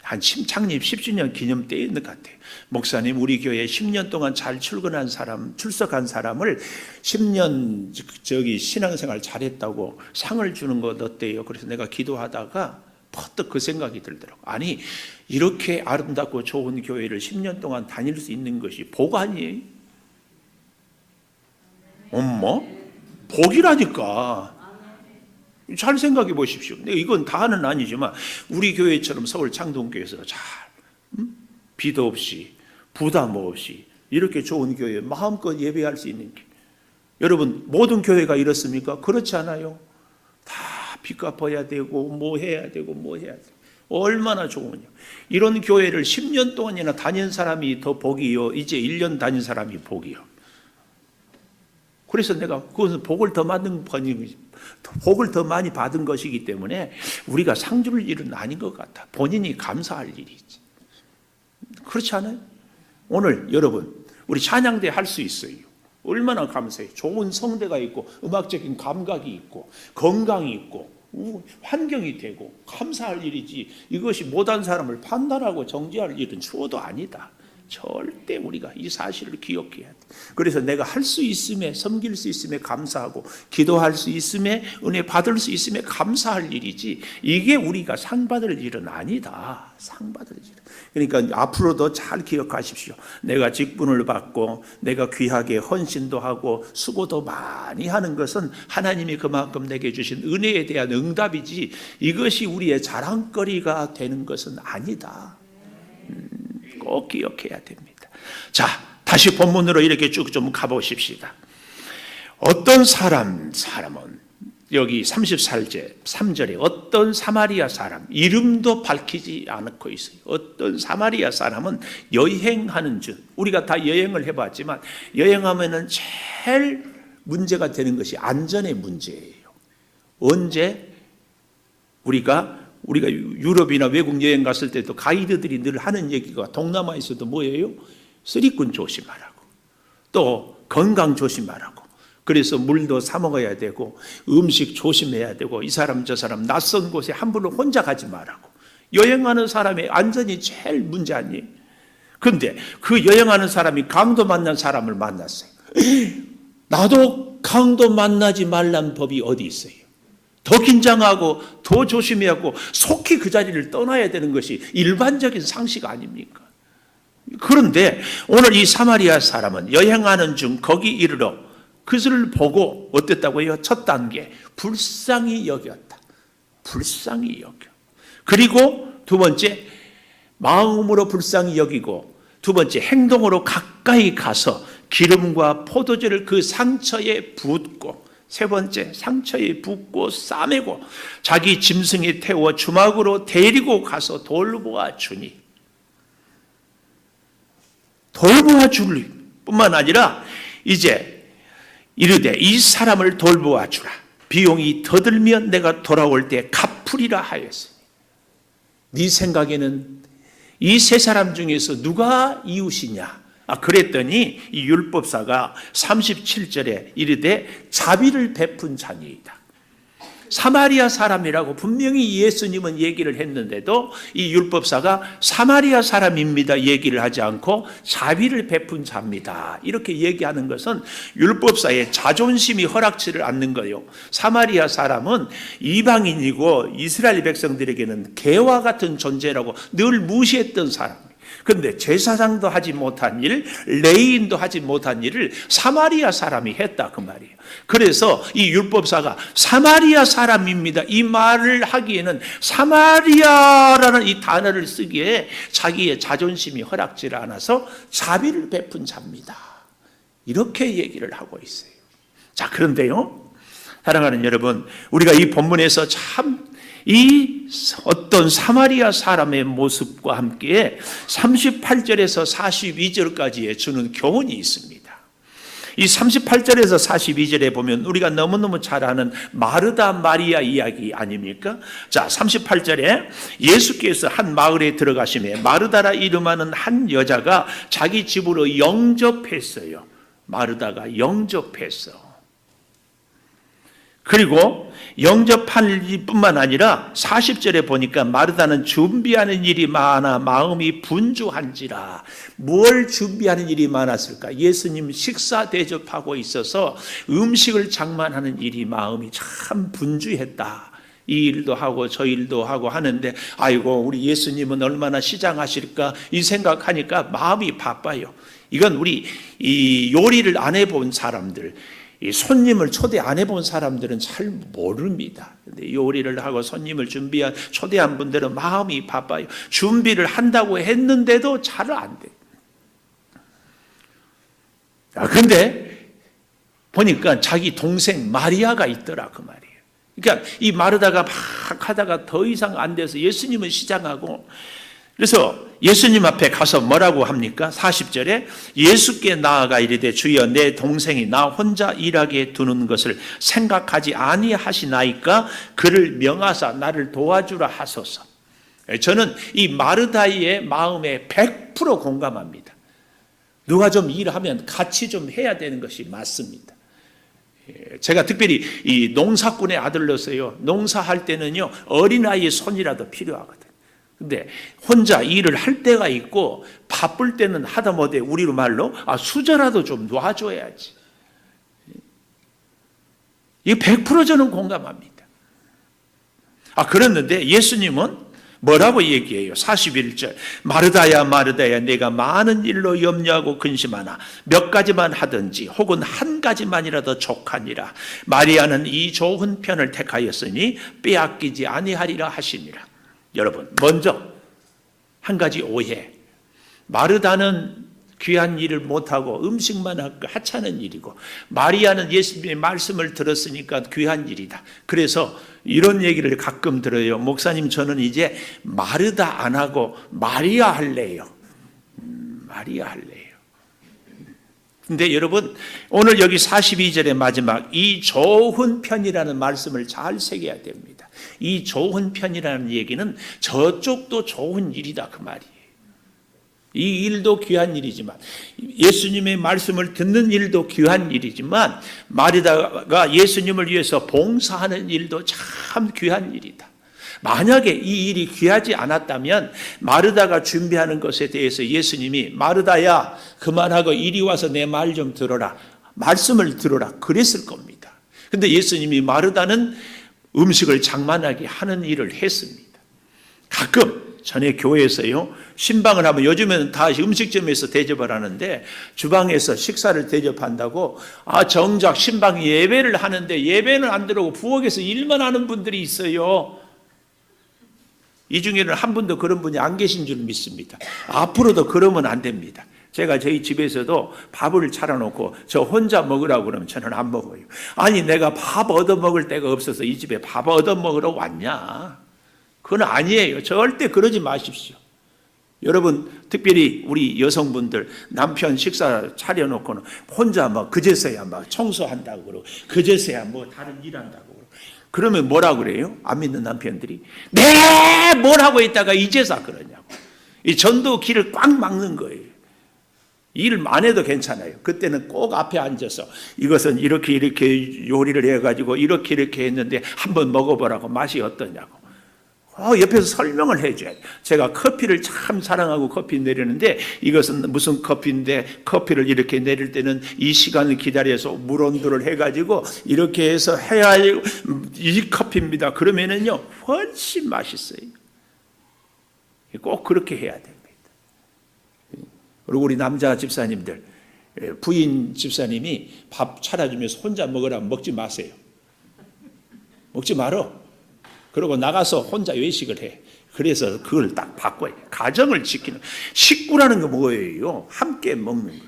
한 창립 10주년 기념 때인 것 같아요. 목사님, 우리 교회에 10년 동안 잘 출석한 사람을 10년 신앙생활 잘했다고 상을 주는 것 어때요? 그래서 내가 기도하다가 퍼뜩 그 생각이 들더라고. 아니, 이렇게 아름답고 좋은 교회를 10년 동안 다닐 수 있는 것이 복 아니에요? 엄마? 복이라니까. 잘 생각해 보십시오. 이건 다는 아니지만 우리 교회처럼 서울 창동교회에서 잘 비도 없이 부담 없이 이렇게 좋은 교회 마음껏 예배할 수 있는 길. 여러분, 모든 교회가 이렇습니까? 그렇지 않아요. 다 빚 갚아야 되고 뭐 해야 되고 얼마나 좋으냐. 이런 교회를 10년 동안이나 다닌 사람이 더 복이요, 이제 1년 다닌 사람이 복이요. 그래서 내가 그것은 복을 더 많이 받은 것이기 때문에 우리가 상 줄 일은 아닌 것 같아. 본인이 감사할 일이지. 그렇지 않아요? 오늘 여러분, 우리 찬양대 할 수 있어요. 얼마나 감사해요. 좋은 성대가 있고 음악적인 감각이 있고 건강이 있고 환경이 되고 감사할 일이지, 이것이 못한 사람을 판단하고 정죄할 일은 추호도 아니다. 절대 우리가 이 사실을 기억해야 돼. 그래서 내가 할 수 있음에, 섬길 수 있음에 감사하고, 기도할 수 있음에, 은혜 받을 수 있음에 감사할 일이지, 이게 우리가 상 받을 일은 아니다. 상 받을 일. 그러니까 앞으로도 잘 기억하십시오. 내가 직분을 받고 내가 귀하게 헌신도 하고 수고도 많이 하는 것은 하나님이 그만큼 내게 주신 은혜에 대한 응답이지, 이것이 우리의 자랑거리가 되는 것은 아니다. 꼭 기억해야 됩니다. 자, 다시 본문으로 이렇게 쭉 좀 가보십시다. 어떤 사람은 여기 33절에 어떤 사마리아 사람, 이름도 밝히지 않고 있어요. 어떤 사마리아 사람은 여행하는 중, 우리가 다 여행을 해봤지만 여행하면은 제일 문제가 되는 것이 안전의 문제예요. 언제 우리가 유럽이나 외국 여행 갔을 때도 가이드들이 늘 하는 얘기가, 동남아에서도 뭐예요? 쓰리꾼 조심하라고, 또 건강 조심하라고. 그래서 물도 사 먹어야 되고 음식 조심해야 되고, 이 사람 저 사람 낯선 곳에 함부로 혼자 가지 말라고. 여행하는 사람의 안전이 제일 문제 아니에요? 그런데 그 여행하는 사람이 강도 만난 사람을 만났어요. 나도 강도 만나지 말란 법이 어디 있어요? 더 긴장하고 더 조심해야 하고 속히 그 자리를 떠나야 되는 것이 일반적인 상식 아닙니까? 그런데 오늘 이 사마리아 사람은 여행하는 중 거기 이르러 그것을 보고 어땠다고요? 첫 단계, 불쌍히 여겼다. 불쌍히 여겨. 그리고 두 번째, 마음으로 불쌍히 여기고, 두 번째, 행동으로 가까이 가서 기름과 포도주를 그 상처에 붓고, 세 번째, 상처에 붓고 싸매고 자기 짐승에 태워 주막으로 데리고 가서 돌보아 주니, 돌보아 줄 뿐만 아니라 이제 이르되 이 사람을 돌보아 주라. 비용이 더 들면 내가 돌아올 때 갚으리라 하였으니. 네 생각에는 이 세 사람 중에서 누가 이웃이냐? 그랬더니 이 율법사가 37절에 이르되 자비를 베푼 자니이다. 사마리아 사람이라고 분명히 예수님은 얘기를 했는데도 이 율법사가 사마리아 사람입니다 얘기를 하지 않고 자비를 베푼 자입니다 이렇게 얘기하는 것은 율법사의 자존심이 허락지를 않는 거예요. 사마리아 사람은 이방인이고 이스라엘 백성들에게는 개와 같은 존재라고 늘 무시했던 사람. 그런데 제사장도 하지 못한 일, 레위인도 하지 못한 일을 사마리아 사람이 했다 그 말이에요. 그래서 이 율법사가 사마리아 사람입니다 이 말을 하기에는 사마리아라는 이 단어를 쓰기에 자기의 자존심이 허락지를 않아서 자비를 베푼 자입니다 이렇게 얘기를 하고 있어요. 자, 그런데요, 사랑하는 여러분, 우리가 이 본문에서 참 이 어떤 사마리아 사람의 모습과 함께 38절에서 42절까지에 주는 교훈이 있습니다. 이 38절에서 42절에 보면 우리가 너무너무 잘 아는 마르다 마리아 이야기 아닙니까? 자, 38절에 예수께서 한 마을에 들어가시매 마르다라 이름하는 한 여자가 자기 집으로 영접했어요. 마르다가 영접했어. 그리고 영접할 뿐만 아니라 40절에 보니까 마르다는 준비하는 일이 많아 마음이 분주한지라. 뭘 준비하는 일이 많았을까? 예수님 식사 대접하고 있어서 음식을 장만하는 일이 마음이 참 분주했다. 이 일도 하고 저 일도 하고 하는데 아이고 우리 예수님은 얼마나 시장하실까 이 생각하니까 마음이 바빠요. 이건 우리 이 요리를 안 해본 사람들, 이 손님을 초대 안 해본 사람들은 잘 모릅니다. 근데 요리를 하고 손님을 초대한 분들은 마음이 바빠요. 준비를 한다고 했는데도 잘 안 돼요. 그런데 보니까 자기 동생 마리아가 있더라 그 말이에요. 그러니까 이 마르다가 막 하다가 더 이상 안 돼서 예수님을 시장하고, 그래서 예수님 앞에 가서 뭐라고 합니까? 40절에 예수께 나아가 이르되 주여 내 동생이 나 혼자 일하게 두는 것을 생각하지 아니하시나이까 그를 명하사 나를 도와주라 하소서. 저는 이 마르다의 마음에 100% 공감합니다. 누가 좀 일하면 같이 좀 해야 되는 것이 맞습니다. 제가 특별히 이 농사꾼의 아들로서요, 농사할 때는요 어린아이의 손이라도 필요하거든요. 근데 혼자 일을 할 때가 있고 바쁠 때는 하다못해 우리로 말로 수저라도 좀 놔줘야지. 이거 100% 저는 공감합니다. 그랬는데 예수님은 뭐라고 얘기해요? 41절 마르다야 마르다야 내가 많은 일로 염려하고 근심하나 몇 가지만 하든지 혹은 한 가지만이라도 족하니라. 마리아는 이 좋은 편을 택하였으니 빼앗기지 아니하리라 하시니라. 여러분, 먼저 한 가지 오해. 마르다는 귀한 일을 못하고 음식만 하찮은 일이고, 마리아는 예수님의 말씀을 들었으니까 귀한 일이다. 그래서 이런 얘기를 가끔 들어요. 목사님, 저는 이제 마르다 안 하고 마리아 할래요. 마리아 할래요. 근데 여러분, 오늘 여기 42절의 마지막 이 좋은 편이라는 말씀을 잘 새겨야 됩니다. 이 좋은 편이라는 얘기는 저쪽도 좋은 일이다 그 말이에요. 이 일도 귀한 일이지만, 예수님의 말씀을 듣는 일도 귀한 일이지만, 마리다가 예수님을 위해서 봉사하는 일도 참 귀한 일이다. 만약에 이 일이 귀하지 않았다면 마르다가 준비하는 것에 대해서 예수님이 마르다야 그만하고 이리 와서 내 말 좀 들어라, 말씀을 들어라 그랬을 겁니다. 근데 예수님이 마르다는 음식을 장만하게 하는 일을 했습니다. 가끔 전에 교회에서요, 신방을 하면 요즘에는 다 음식점에서 대접을 하는데 주방에서 식사를 대접한다고 정작 신방이 예배를 하는데 예배는 안 들어오고 부엌에서 일만 하는 분들이 있어요. 이 중에는 한 분도 그런 분이 안 계신 줄 믿습니다. 앞으로도 그러면 안 됩니다. 제가 저희 집에서도 밥을 차려놓고 저 혼자 먹으라고 그러면 저는 안 먹어요. 아니, 내가 밥 얻어 먹을 데가 없어서 이 집에 밥 얻어 먹으러 왔냐? 그건 아니에요. 절대 그러지 마십시오. 여러분, 특별히 우리 여성분들 남편 식사 차려놓고는 혼자 그제서야 청소한다고 그러고 그제서야 다른 일한다고 그러고, 그러면 뭐라 그래요? 안 믿는 남편들이 뭘 하고 있다가 이제서 그러냐고. 이 전도 길을 꽉 막는 거예요. 일 안 해도 괜찮아요. 그때는 꼭 앞에 앉아서 이것은 이렇게 요리를 해가지고 이렇게 했는데 한번 먹어보라고 맛이 어떠냐고. 옆에서 설명을 해줘야 돼요. 제가 커피를 참 사랑하고 커피 내리는데 이것은 무슨 커피인데 커피를 이렇게 내릴 때는 이 시간을 기다려서 물 온도를 해가지고 이렇게 해서 해야 이 커피입니다. 그러면은요 훨씬 맛있어요. 꼭 그렇게 해야 됩니다. 그리고 우리 남자 집사님들, 부인 집사님이 밥 차려주면서 혼자 먹으라면 먹지 마세요. 먹지 말어. 그러고 나가서 혼자 외식을 해. 그래서 그걸 딱 바꿔야 돼. 가정을 지키는. 식구라는 게 뭐예요? 함께 먹는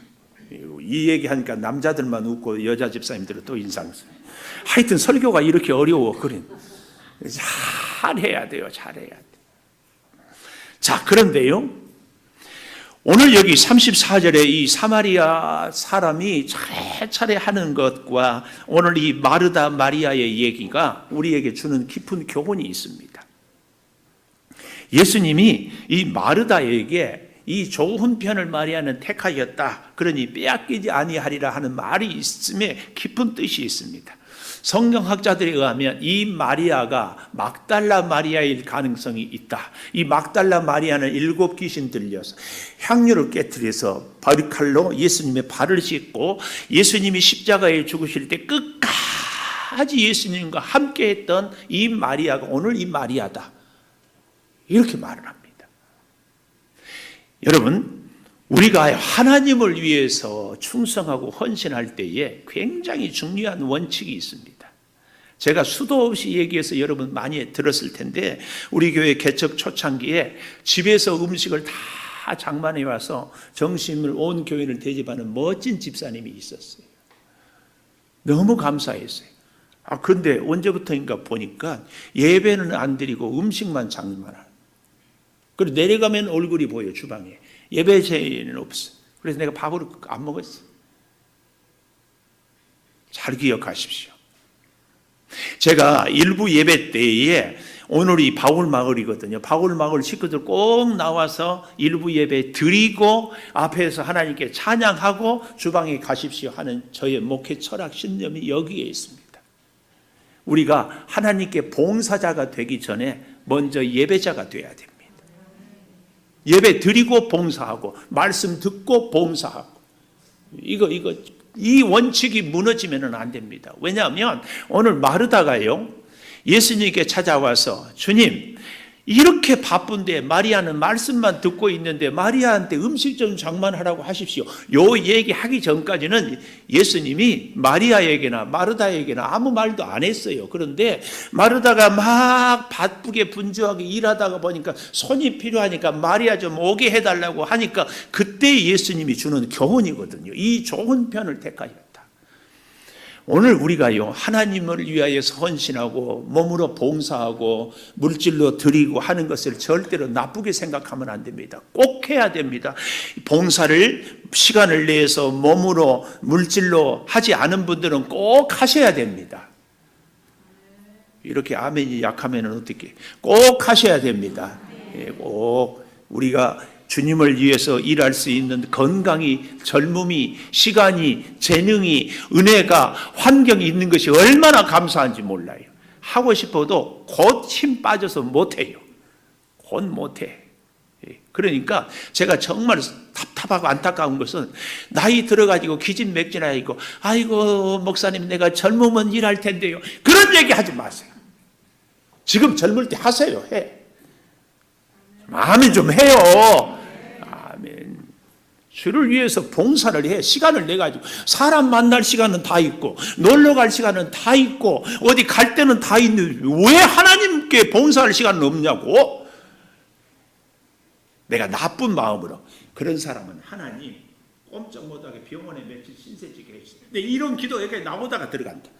거예요. 이 얘기하니까 남자들만 웃고 여자 집사님들은 또 인상 써요. 하여튼 설교가 이렇게 어려워. 그래. 잘해야 돼요. 잘해야 돼. 자, 그런데요, 오늘 여기 34절에 이 사마리아 사람이 차례차례 하는 것과 오늘 이 마르다 마리아의 얘기가 우리에게 주는 깊은 교훈이 있습니다. 예수님이 이 마르다에게 이 좋은 편을 마리아는 택하였다, 그러니 빼앗기지 아니하리라 하는 말이 있음에 깊은 뜻이 있습니다. 성경학자들에 의하면 이 마리아가 막달라 마리아일 가능성이 있다. 이 막달라 마리아는 7 귀신 들려서 향유를 깨뜨려서 바리칼로 예수님의 발을 씻고 예수님이 십자가에 죽으실 때 끝까지 예수님과 함께 했던 이 마리아가 오늘 이 마리아다, 이렇게 말을 합니다. 여러분, 우리가 하나님을 위해서 충성하고 헌신할 때에 굉장히 중요한 원칙이 있습니다. 제가 수도 없이 얘기해서 여러분 많이 들었을 텐데, 우리 교회 개척 초창기에 집에서 음식을 다 장만해 와서 점심을 온 교회를 대접하는 멋진 집사님이 있었어요. 너무 감사했어요. 그런데 언제부터인가 보니까 예배는 안 드리고 음식만 장만하는. 그리고 내려가면 얼굴이 보여, 주방에. 예배 제의는 없어. 그래서 내가 밥을 안 먹었어. 잘 기억하십시오. 제가 일부 예배 때에, 오늘이 바울마을이거든요. 바울마을 식구들 꼭 나와서 일부 예배 드리고 앞에서 하나님께 찬양하고 주방에 가십시오 하는 저의 목회 철학 신념이 여기에 있습니다. 우리가 하나님께 봉사자가 되기 전에 먼저 예배자가 돼야 됩니다. 예배 드리고 봉사하고 말씀 듣고 봉사하고 이 원칙이 무너지면 안 됩니다. 왜냐하면 오늘 마르다가요 예수님께 찾아와서 주님 이렇게 바쁜데 마리아는 말씀만 듣고 있는데 마리아한테 음식 좀 장만하라고 하십시오. 요 얘기하기 전까지는 예수님이 마리아에게나 마르다에게나 아무 말도 안 했어요. 그런데 마르다가 막 바쁘게 분주하게 일하다가 보니까 손이 필요하니까 마리아 좀 오게 해달라고 하니까 그때 예수님이 주는 교훈이거든요. 이 좋은 편을 택하였다. 오늘 우리가요 하나님을 위하여서 헌신하고 몸으로 봉사하고 물질로 드리고 하는 것을 절대로 나쁘게 생각하면 안 됩니다. 꼭 해야 됩니다. 봉사를 시간을 내서 몸으로 물질로 하지 않은 분들은 꼭 하셔야 됩니다. 이렇게 아멘이 약하면 어떻게 꼭 하셔야 됩니다. 꼭 우리가 주님을 위해서 일할 수 있는 건강이, 젊음이, 시간이, 재능이, 은혜가, 환경이 있는 것이 얼마나 감사한지 몰라요. 하고 싶어도 곧 힘 빠져서 못해요. 곧 못해. 그러니까 제가 정말 답답하고 안타까운 것은 나이 들어가지고 기진맥진하고 아이고 목사님 내가 젊으면 일할 텐데요. 그런 얘기 하지 마세요. 지금 젊을 때 하세요. 해. 아멘 좀 해요. 주를 위해서 봉사를 해. 시간을 내가지고 사람 만날 시간은 다 있고 놀러 갈 시간은 다 있고 어디 갈 때는 다 있는데 왜 하나님께 봉사할 시간은 없냐고? 내가 나쁜 마음으로 그런 사람은 하나님 꼼짝 못하게 병원에 며칠 신세지게 해주세요. 근데 이런 기도 여기 나오다가 들어간다.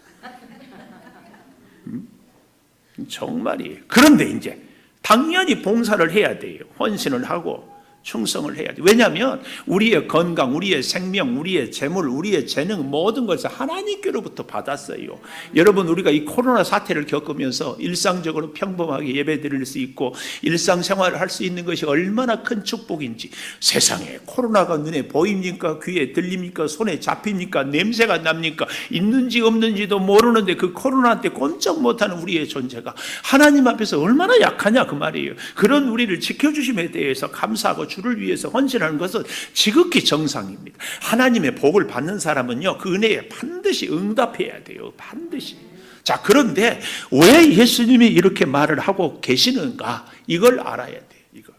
정말이에요. 그런데 이제 당연히 봉사를 해야 돼요. 헌신을 하고 충성을 해야 돼. 왜냐하면 우리의 건강, 우리의 생명, 우리의 재물, 우리의 재능 모든 것을 하나님께로부터 받았어요. 여러분 우리가 이 코로나 사태를 겪으면서 일상적으로 평범하게 예배드릴 수 있고 일상생활을 할 수 있는 것이 얼마나 큰 축복인지. 세상에 코로나가 눈에 보입니까? 귀에 들립니까? 손에 잡힙니까? 냄새가 납니까? 있는지 없는지도 모르는데 그 코로나한테 꼼짝 못하는 우리의 존재가 하나님 앞에서 얼마나 약하냐 그 말이에요. 그런 우리를 지켜주심에 대해서 감사하고 주를 위해서 헌신하는 것은 지극히 정상입니다. 하나님의 복을 받는 사람은요 그 은혜에 반드시 응답해야 돼요. 반드시. 자, 그런데 왜 예수님이 이렇게 말을 하고 계시는가? 이걸 알아야 돼요. 이걸.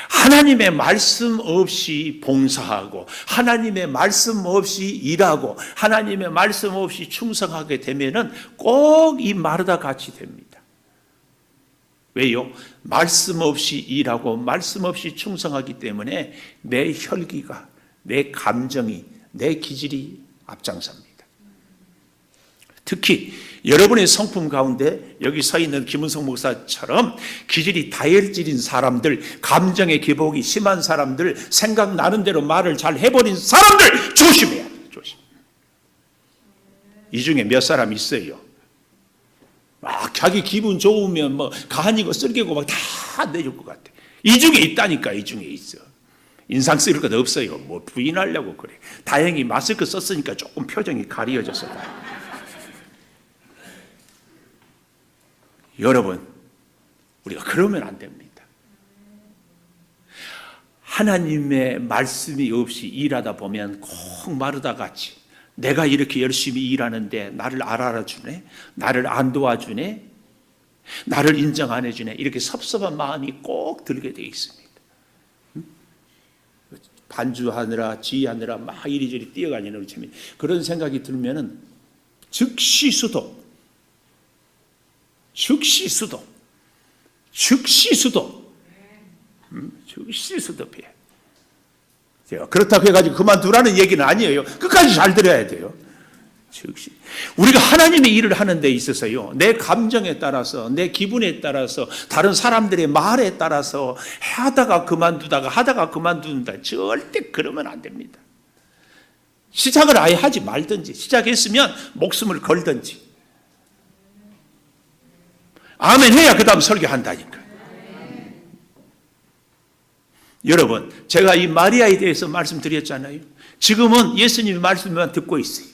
하나님의 말씀 없이 봉사하고 하나님의 말씀 없이 일하고 하나님의 말씀 없이 충성하게 되면은 꼭 이 마르다 같이 됩니다. 왜요? 말씀 없이 일하고 말씀 없이 충성하기 때문에 내 혈기가, 내 감정이, 내 기질이 앞장섭니다. 특히 여러분의 성품 가운데 여기 서 있는 김은성 목사처럼 기질이 다혈질인 사람들, 감정의 기복이 심한 사람들, 생각나는 대로 말을 잘 해버린 사람들 조심해야 돼요. 조심. 이 중에 몇 사람 있어요. 막 자기 기분 좋으면 뭐 가하니고 쓸개고 막 다 내줄 것 같아. 이 중에 있다니까. 이 중에 있어. 인상 쓸 것 없어요. 뭐 부인하려고 그래. 다행히 마스크 썼으니까 조금 표정이 가려졌어. 여러분 우리가 그러면 안 됩니다. 하나님의 말씀이 없이 일하다 보면 꼭 마르다 같이 내가 이렇게 열심히 일하는데 나를 알아주네, 나를 안 도와주네, 나를 인정 안 해주네, 이렇게 섭섭한 마음이 꼭 들게 돼 있습니다. 반주하느라 지휘하느라 막 이리저리 뛰어가니는 우리 그런 생각이 들면은 즉시 수도 피해. 그렇다고 해가지고 그만두라는 얘기는 아니에요. 끝까지 잘 들어야 돼요. 즉시. 우리가 하나님의 일을 하는 데 있어서요, 내 감정에 따라서, 내 기분에 따라서, 다른 사람들의 말에 따라서 하다가 그만두다가 하다가 그만둔다. 절대 그러면 안 됩니다. 시작을 아예 하지 말든지, 시작했으면 목숨을 걸든지. 아멘 해야 그 다음 설교한다니까. 여러분, 제가 이 마리아에 대해서 말씀드렸잖아요. 지금은 예수님의 말씀만 듣고 있어요.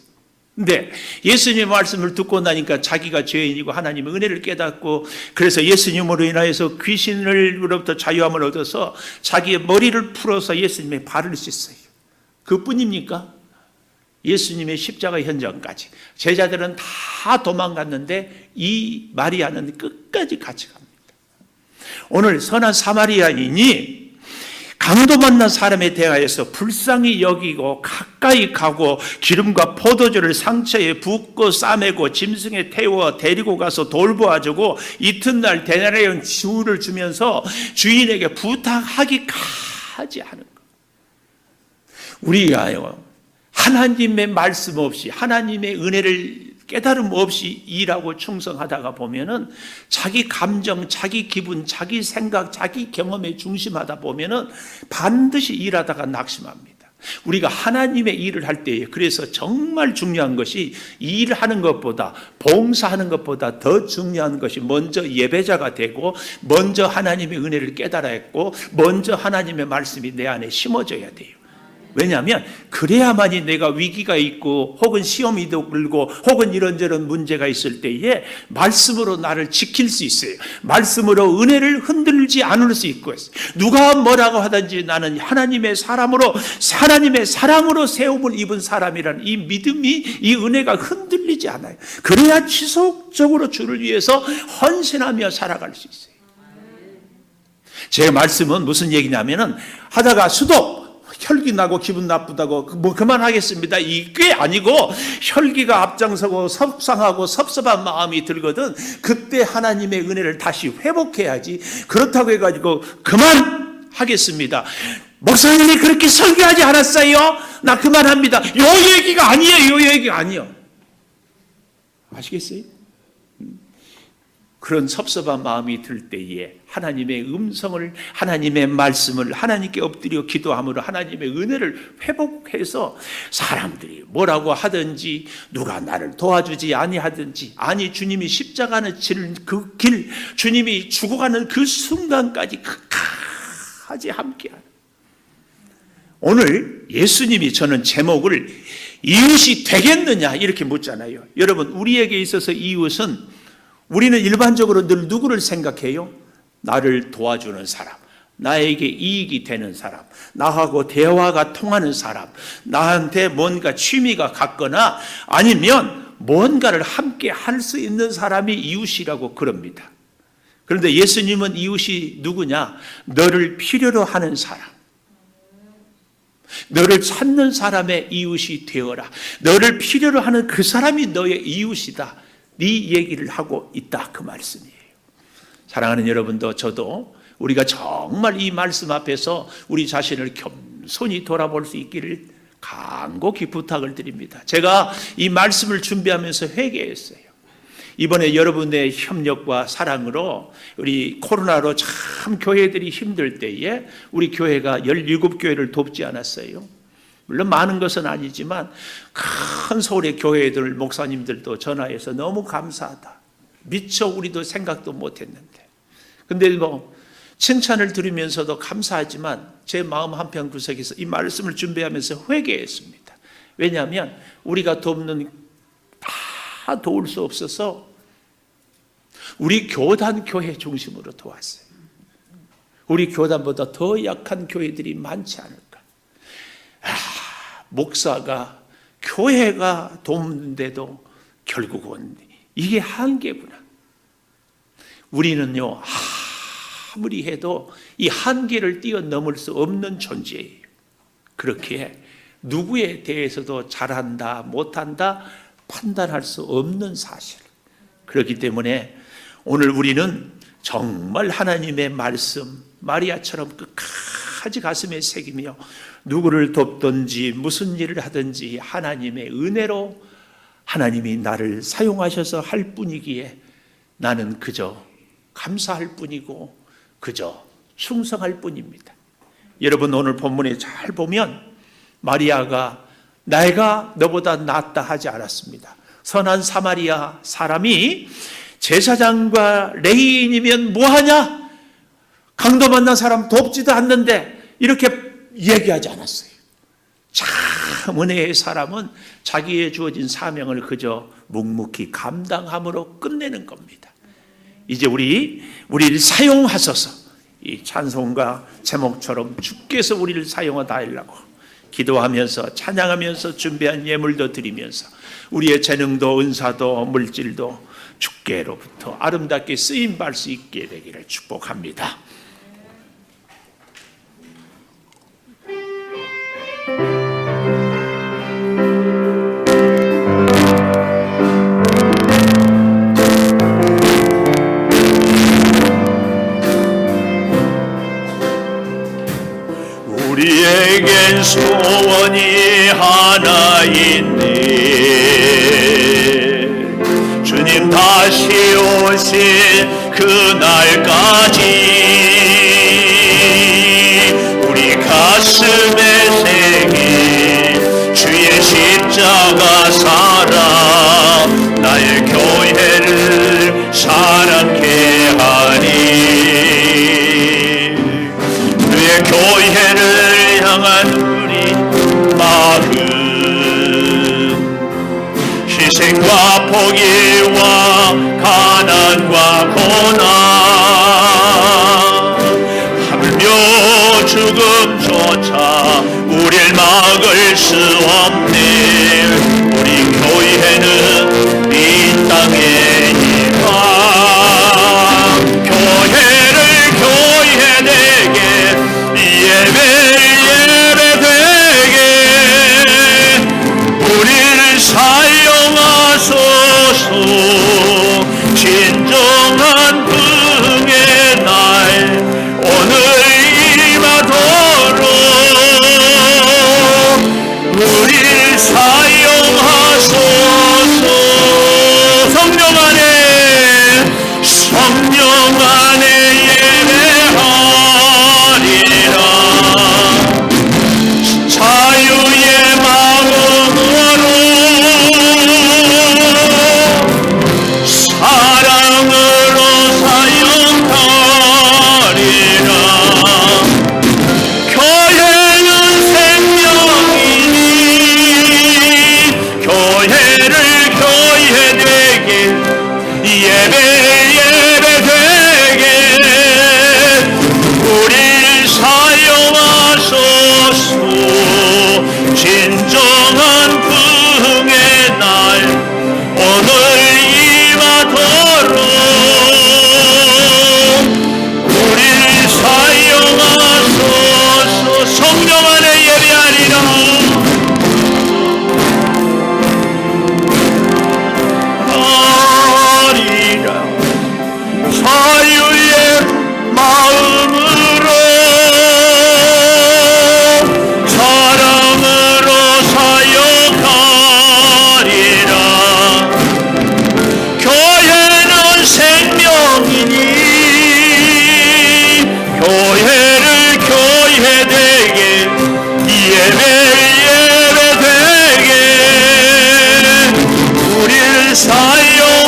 근데 예수님의 말씀을 듣고 나니까 자기가 죄인이고 하나님의 은혜를 깨닫고 그래서 예수님으로 인하여서 귀신으로부터 자유함을 얻어서 자기의 머리를 풀어서 예수님의 발을 씻어요. 그뿐입니까? 예수님의 십자가 현장까지 제자들은 다 도망갔는데 이 마리아는 끝까지 같이 갑니다. 오늘 선한 사마리아인이 강도 만난 사람에 대하여서 불쌍히 여기고 가까이 가고 기름과 포도주를 상처에 붓고 싸매고 짐승에 태워 데리고 가서 돌보아주고 이튿날 데나리온 지우를 주면서 주인에게 부탁하기까지 하는 것. 우리가요 하나님의 말씀 없이 하나님의 은혜를 깨달음 없이 일하고 충성하다가 보면은 자기 감정, 자기 기분, 자기 생각, 자기 경험에 중심하다 보면은 반드시 일하다가 낙심합니다. 우리가 하나님의 일을 할 때에 그래서 정말 중요한 것이 일하는 것보다 봉사하는 것보다 더 중요한 것이 먼저 예배자가 되고 먼저 하나님의 은혜를 깨달아야 했고 먼저 하나님의 말씀이 내 안에 심어져야 돼요. 왜냐하면 그래야만이 내가 위기가 있고 혹은 시험이 들고 혹은 이런저런 문제가 있을 때에 말씀으로 나를 지킬 수 있어요. 말씀으로 은혜를 흔들지 않을 수 있고 누가 뭐라고 하든지 나는 하나님의 사람으로 하나님의 사랑으로 세움을 입은 사람이라는 이 믿음이 이 은혜가 흔들리지 않아요. 그래야 지속적으로 주를 위해서 헌신하며 살아갈 수 있어요. 제 말씀은 무슨 얘기냐면은 하다가 수도 혈기 나고 기분 나쁘다고 뭐 그만하겠습니다 이게 아니고 혈기가 앞장서고 속상하고 섭섭한 마음이 들거든 그때 하나님의 은혜를 다시 회복해야지. 그렇다고 해가지고 그만하겠습니다 목사님이 그렇게 설교하지 않았어요 나 그만합니다 요 얘기가 아니에요. 요 얘기가 아니에요. 아시겠어요? 그런 섭섭한 마음이 들 때에 하나님의 음성을 하나님의 말씀을 하나님께 엎드려 기도함으로 하나님의 은혜를 회복해서 사람들이 뭐라고 하든지 누가 나를 도와주지 아니하든지 아니 주님이 십자가는 그 길 주님이 죽어가는 그 순간까지 끝까지 함께하는 오늘 예수님이 저는 제목을 이웃이 되겠느냐 이렇게 묻잖아요. 여러분 우리에게 있어서 이웃은 우리는 일반적으로 늘 누구를 생각해요? 나를 도와주는 사람, 나에게 이익이 되는 사람, 나하고 대화가 통하는 사람, 나한테 뭔가 취미가 같거나 아니면 뭔가를 함께 할 수 있는 사람이 이웃이라고 그럽니다. 그런데 예수님은 이웃이 누구냐? 너를 필요로 하는 사람, 너를 찾는 사람의 이웃이 되어라. 너를 필요로 하는 그 사람이 너의 이웃이다. 네 얘기를 하고 있다 그 말씀이에요. 사랑하는 여러분도 저도 우리가 정말 이 말씀 앞에서 우리 자신을 겸손히 돌아볼 수 있기를 간곡히 부탁을 드립니다. 제가 이 말씀을 준비하면서 회개했어요. 이번에 여러분의 협력과 사랑으로 우리 코로나로 참 교회들이 힘들 때에 우리 교회가 17교회를 돕지 않았어요. 물론 많은 것은 아니지만 큰 서울의 교회들 목사님들도 전화해서 너무 감사하다. 미처 우리도 생각도 못했는데. 근데 뭐 칭찬을 들으면서도 감사하지만 제 마음 한편 구석에서 이 말씀을 준비하면서 회개했습니다. 왜냐하면 우리가 돕는 다 도울 수 없어서 우리 교단 교회 중심으로 도왔어요. 우리 교단보다 더 약한 교회들이 많지 않을까. 목사가 교회가 돕는데도 결국은 이게 한계구나. 우리는요 아무리 해도 이 한계를 뛰어넘을 수 없는 존재예요. 그렇게 누구에 대해서도 잘한다 못한다 판단할 수 없는 사실. 그렇기 때문에 오늘 우리는 정말 하나님의 말씀 마리아처럼 끝까지 가슴에 새기며 누구를 돕든지 무슨 일을 하든지 하나님의 은혜로 하나님이 나를 사용하셔서 할 뿐이기에 나는 그저 감사할 뿐이고 그저 충성할 뿐입니다. 여러분 오늘 본문에 잘 보면 마리아가 내가 너보다 낫다 하지 않았습니다. 선한 사마리아 사람이 제사장과 레위인이면 뭐하냐? 강도 만난 사람 돕지도 않는데 이렇게 얘기하지 않았어요. 참 은혜의 사람은 자기에 주어진 사명을 그저 묵묵히 감당함으로 끝내는 겁니다. 이제 우리를 사용하소서. 이 찬송가 제목처럼 주께서 우리를 사용하달라고 기도하면서 찬양하면서 준비한 예물도 드리면서 우리의 재능도 은사도 물질도 주께로부터 아름답게 쓰임 받을 수 있게 되기를 축복합니다. 우리에겐 소원이 하나 있네. 주님 다시 오실 그날까지 우리 가슴에 새긴 주의 십자가 사랑 나의 교회를 사랑케 하니 주의 교회를 향한 우리 마음 희생과 포기와 가난과 고난 하물며 죽음조차 우릴 막을 수 없네. 우리 교회는 이 땅의 희망 교회를 교회되게 예배되게 우리를 사용하소서. 진정한 긍의 날 오늘 임하도록 우리를 사용하소서. 성령 안에 예배하리라. 자유의 마음으로 사랑으로 사용하리라. 교회는 생명이니 교회를 교회되게 예배되게 우릴 사용하소서. 진정한 긍의 날 오늘 임하도록 우릴 사용하소서. 성령 안에 예배하리라. 자유의 마음으로 사랑으로 사역하리라. 교회는 생명이니 교회를 교회되게 예배되게 우릴 사용하소서.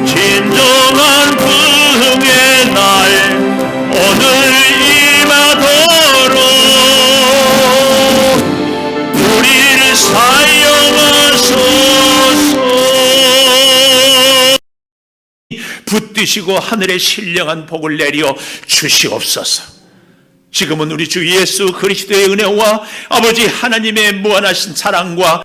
진정한 긍의 날 오늘 임하도록 우리를 사용하소서. 붙드시고 하늘에 신령한 복을 내려 주시옵소서. 지금은 우리 주 예수 그리스도의 은혜와 아버지 하나님의 무한하신 사랑과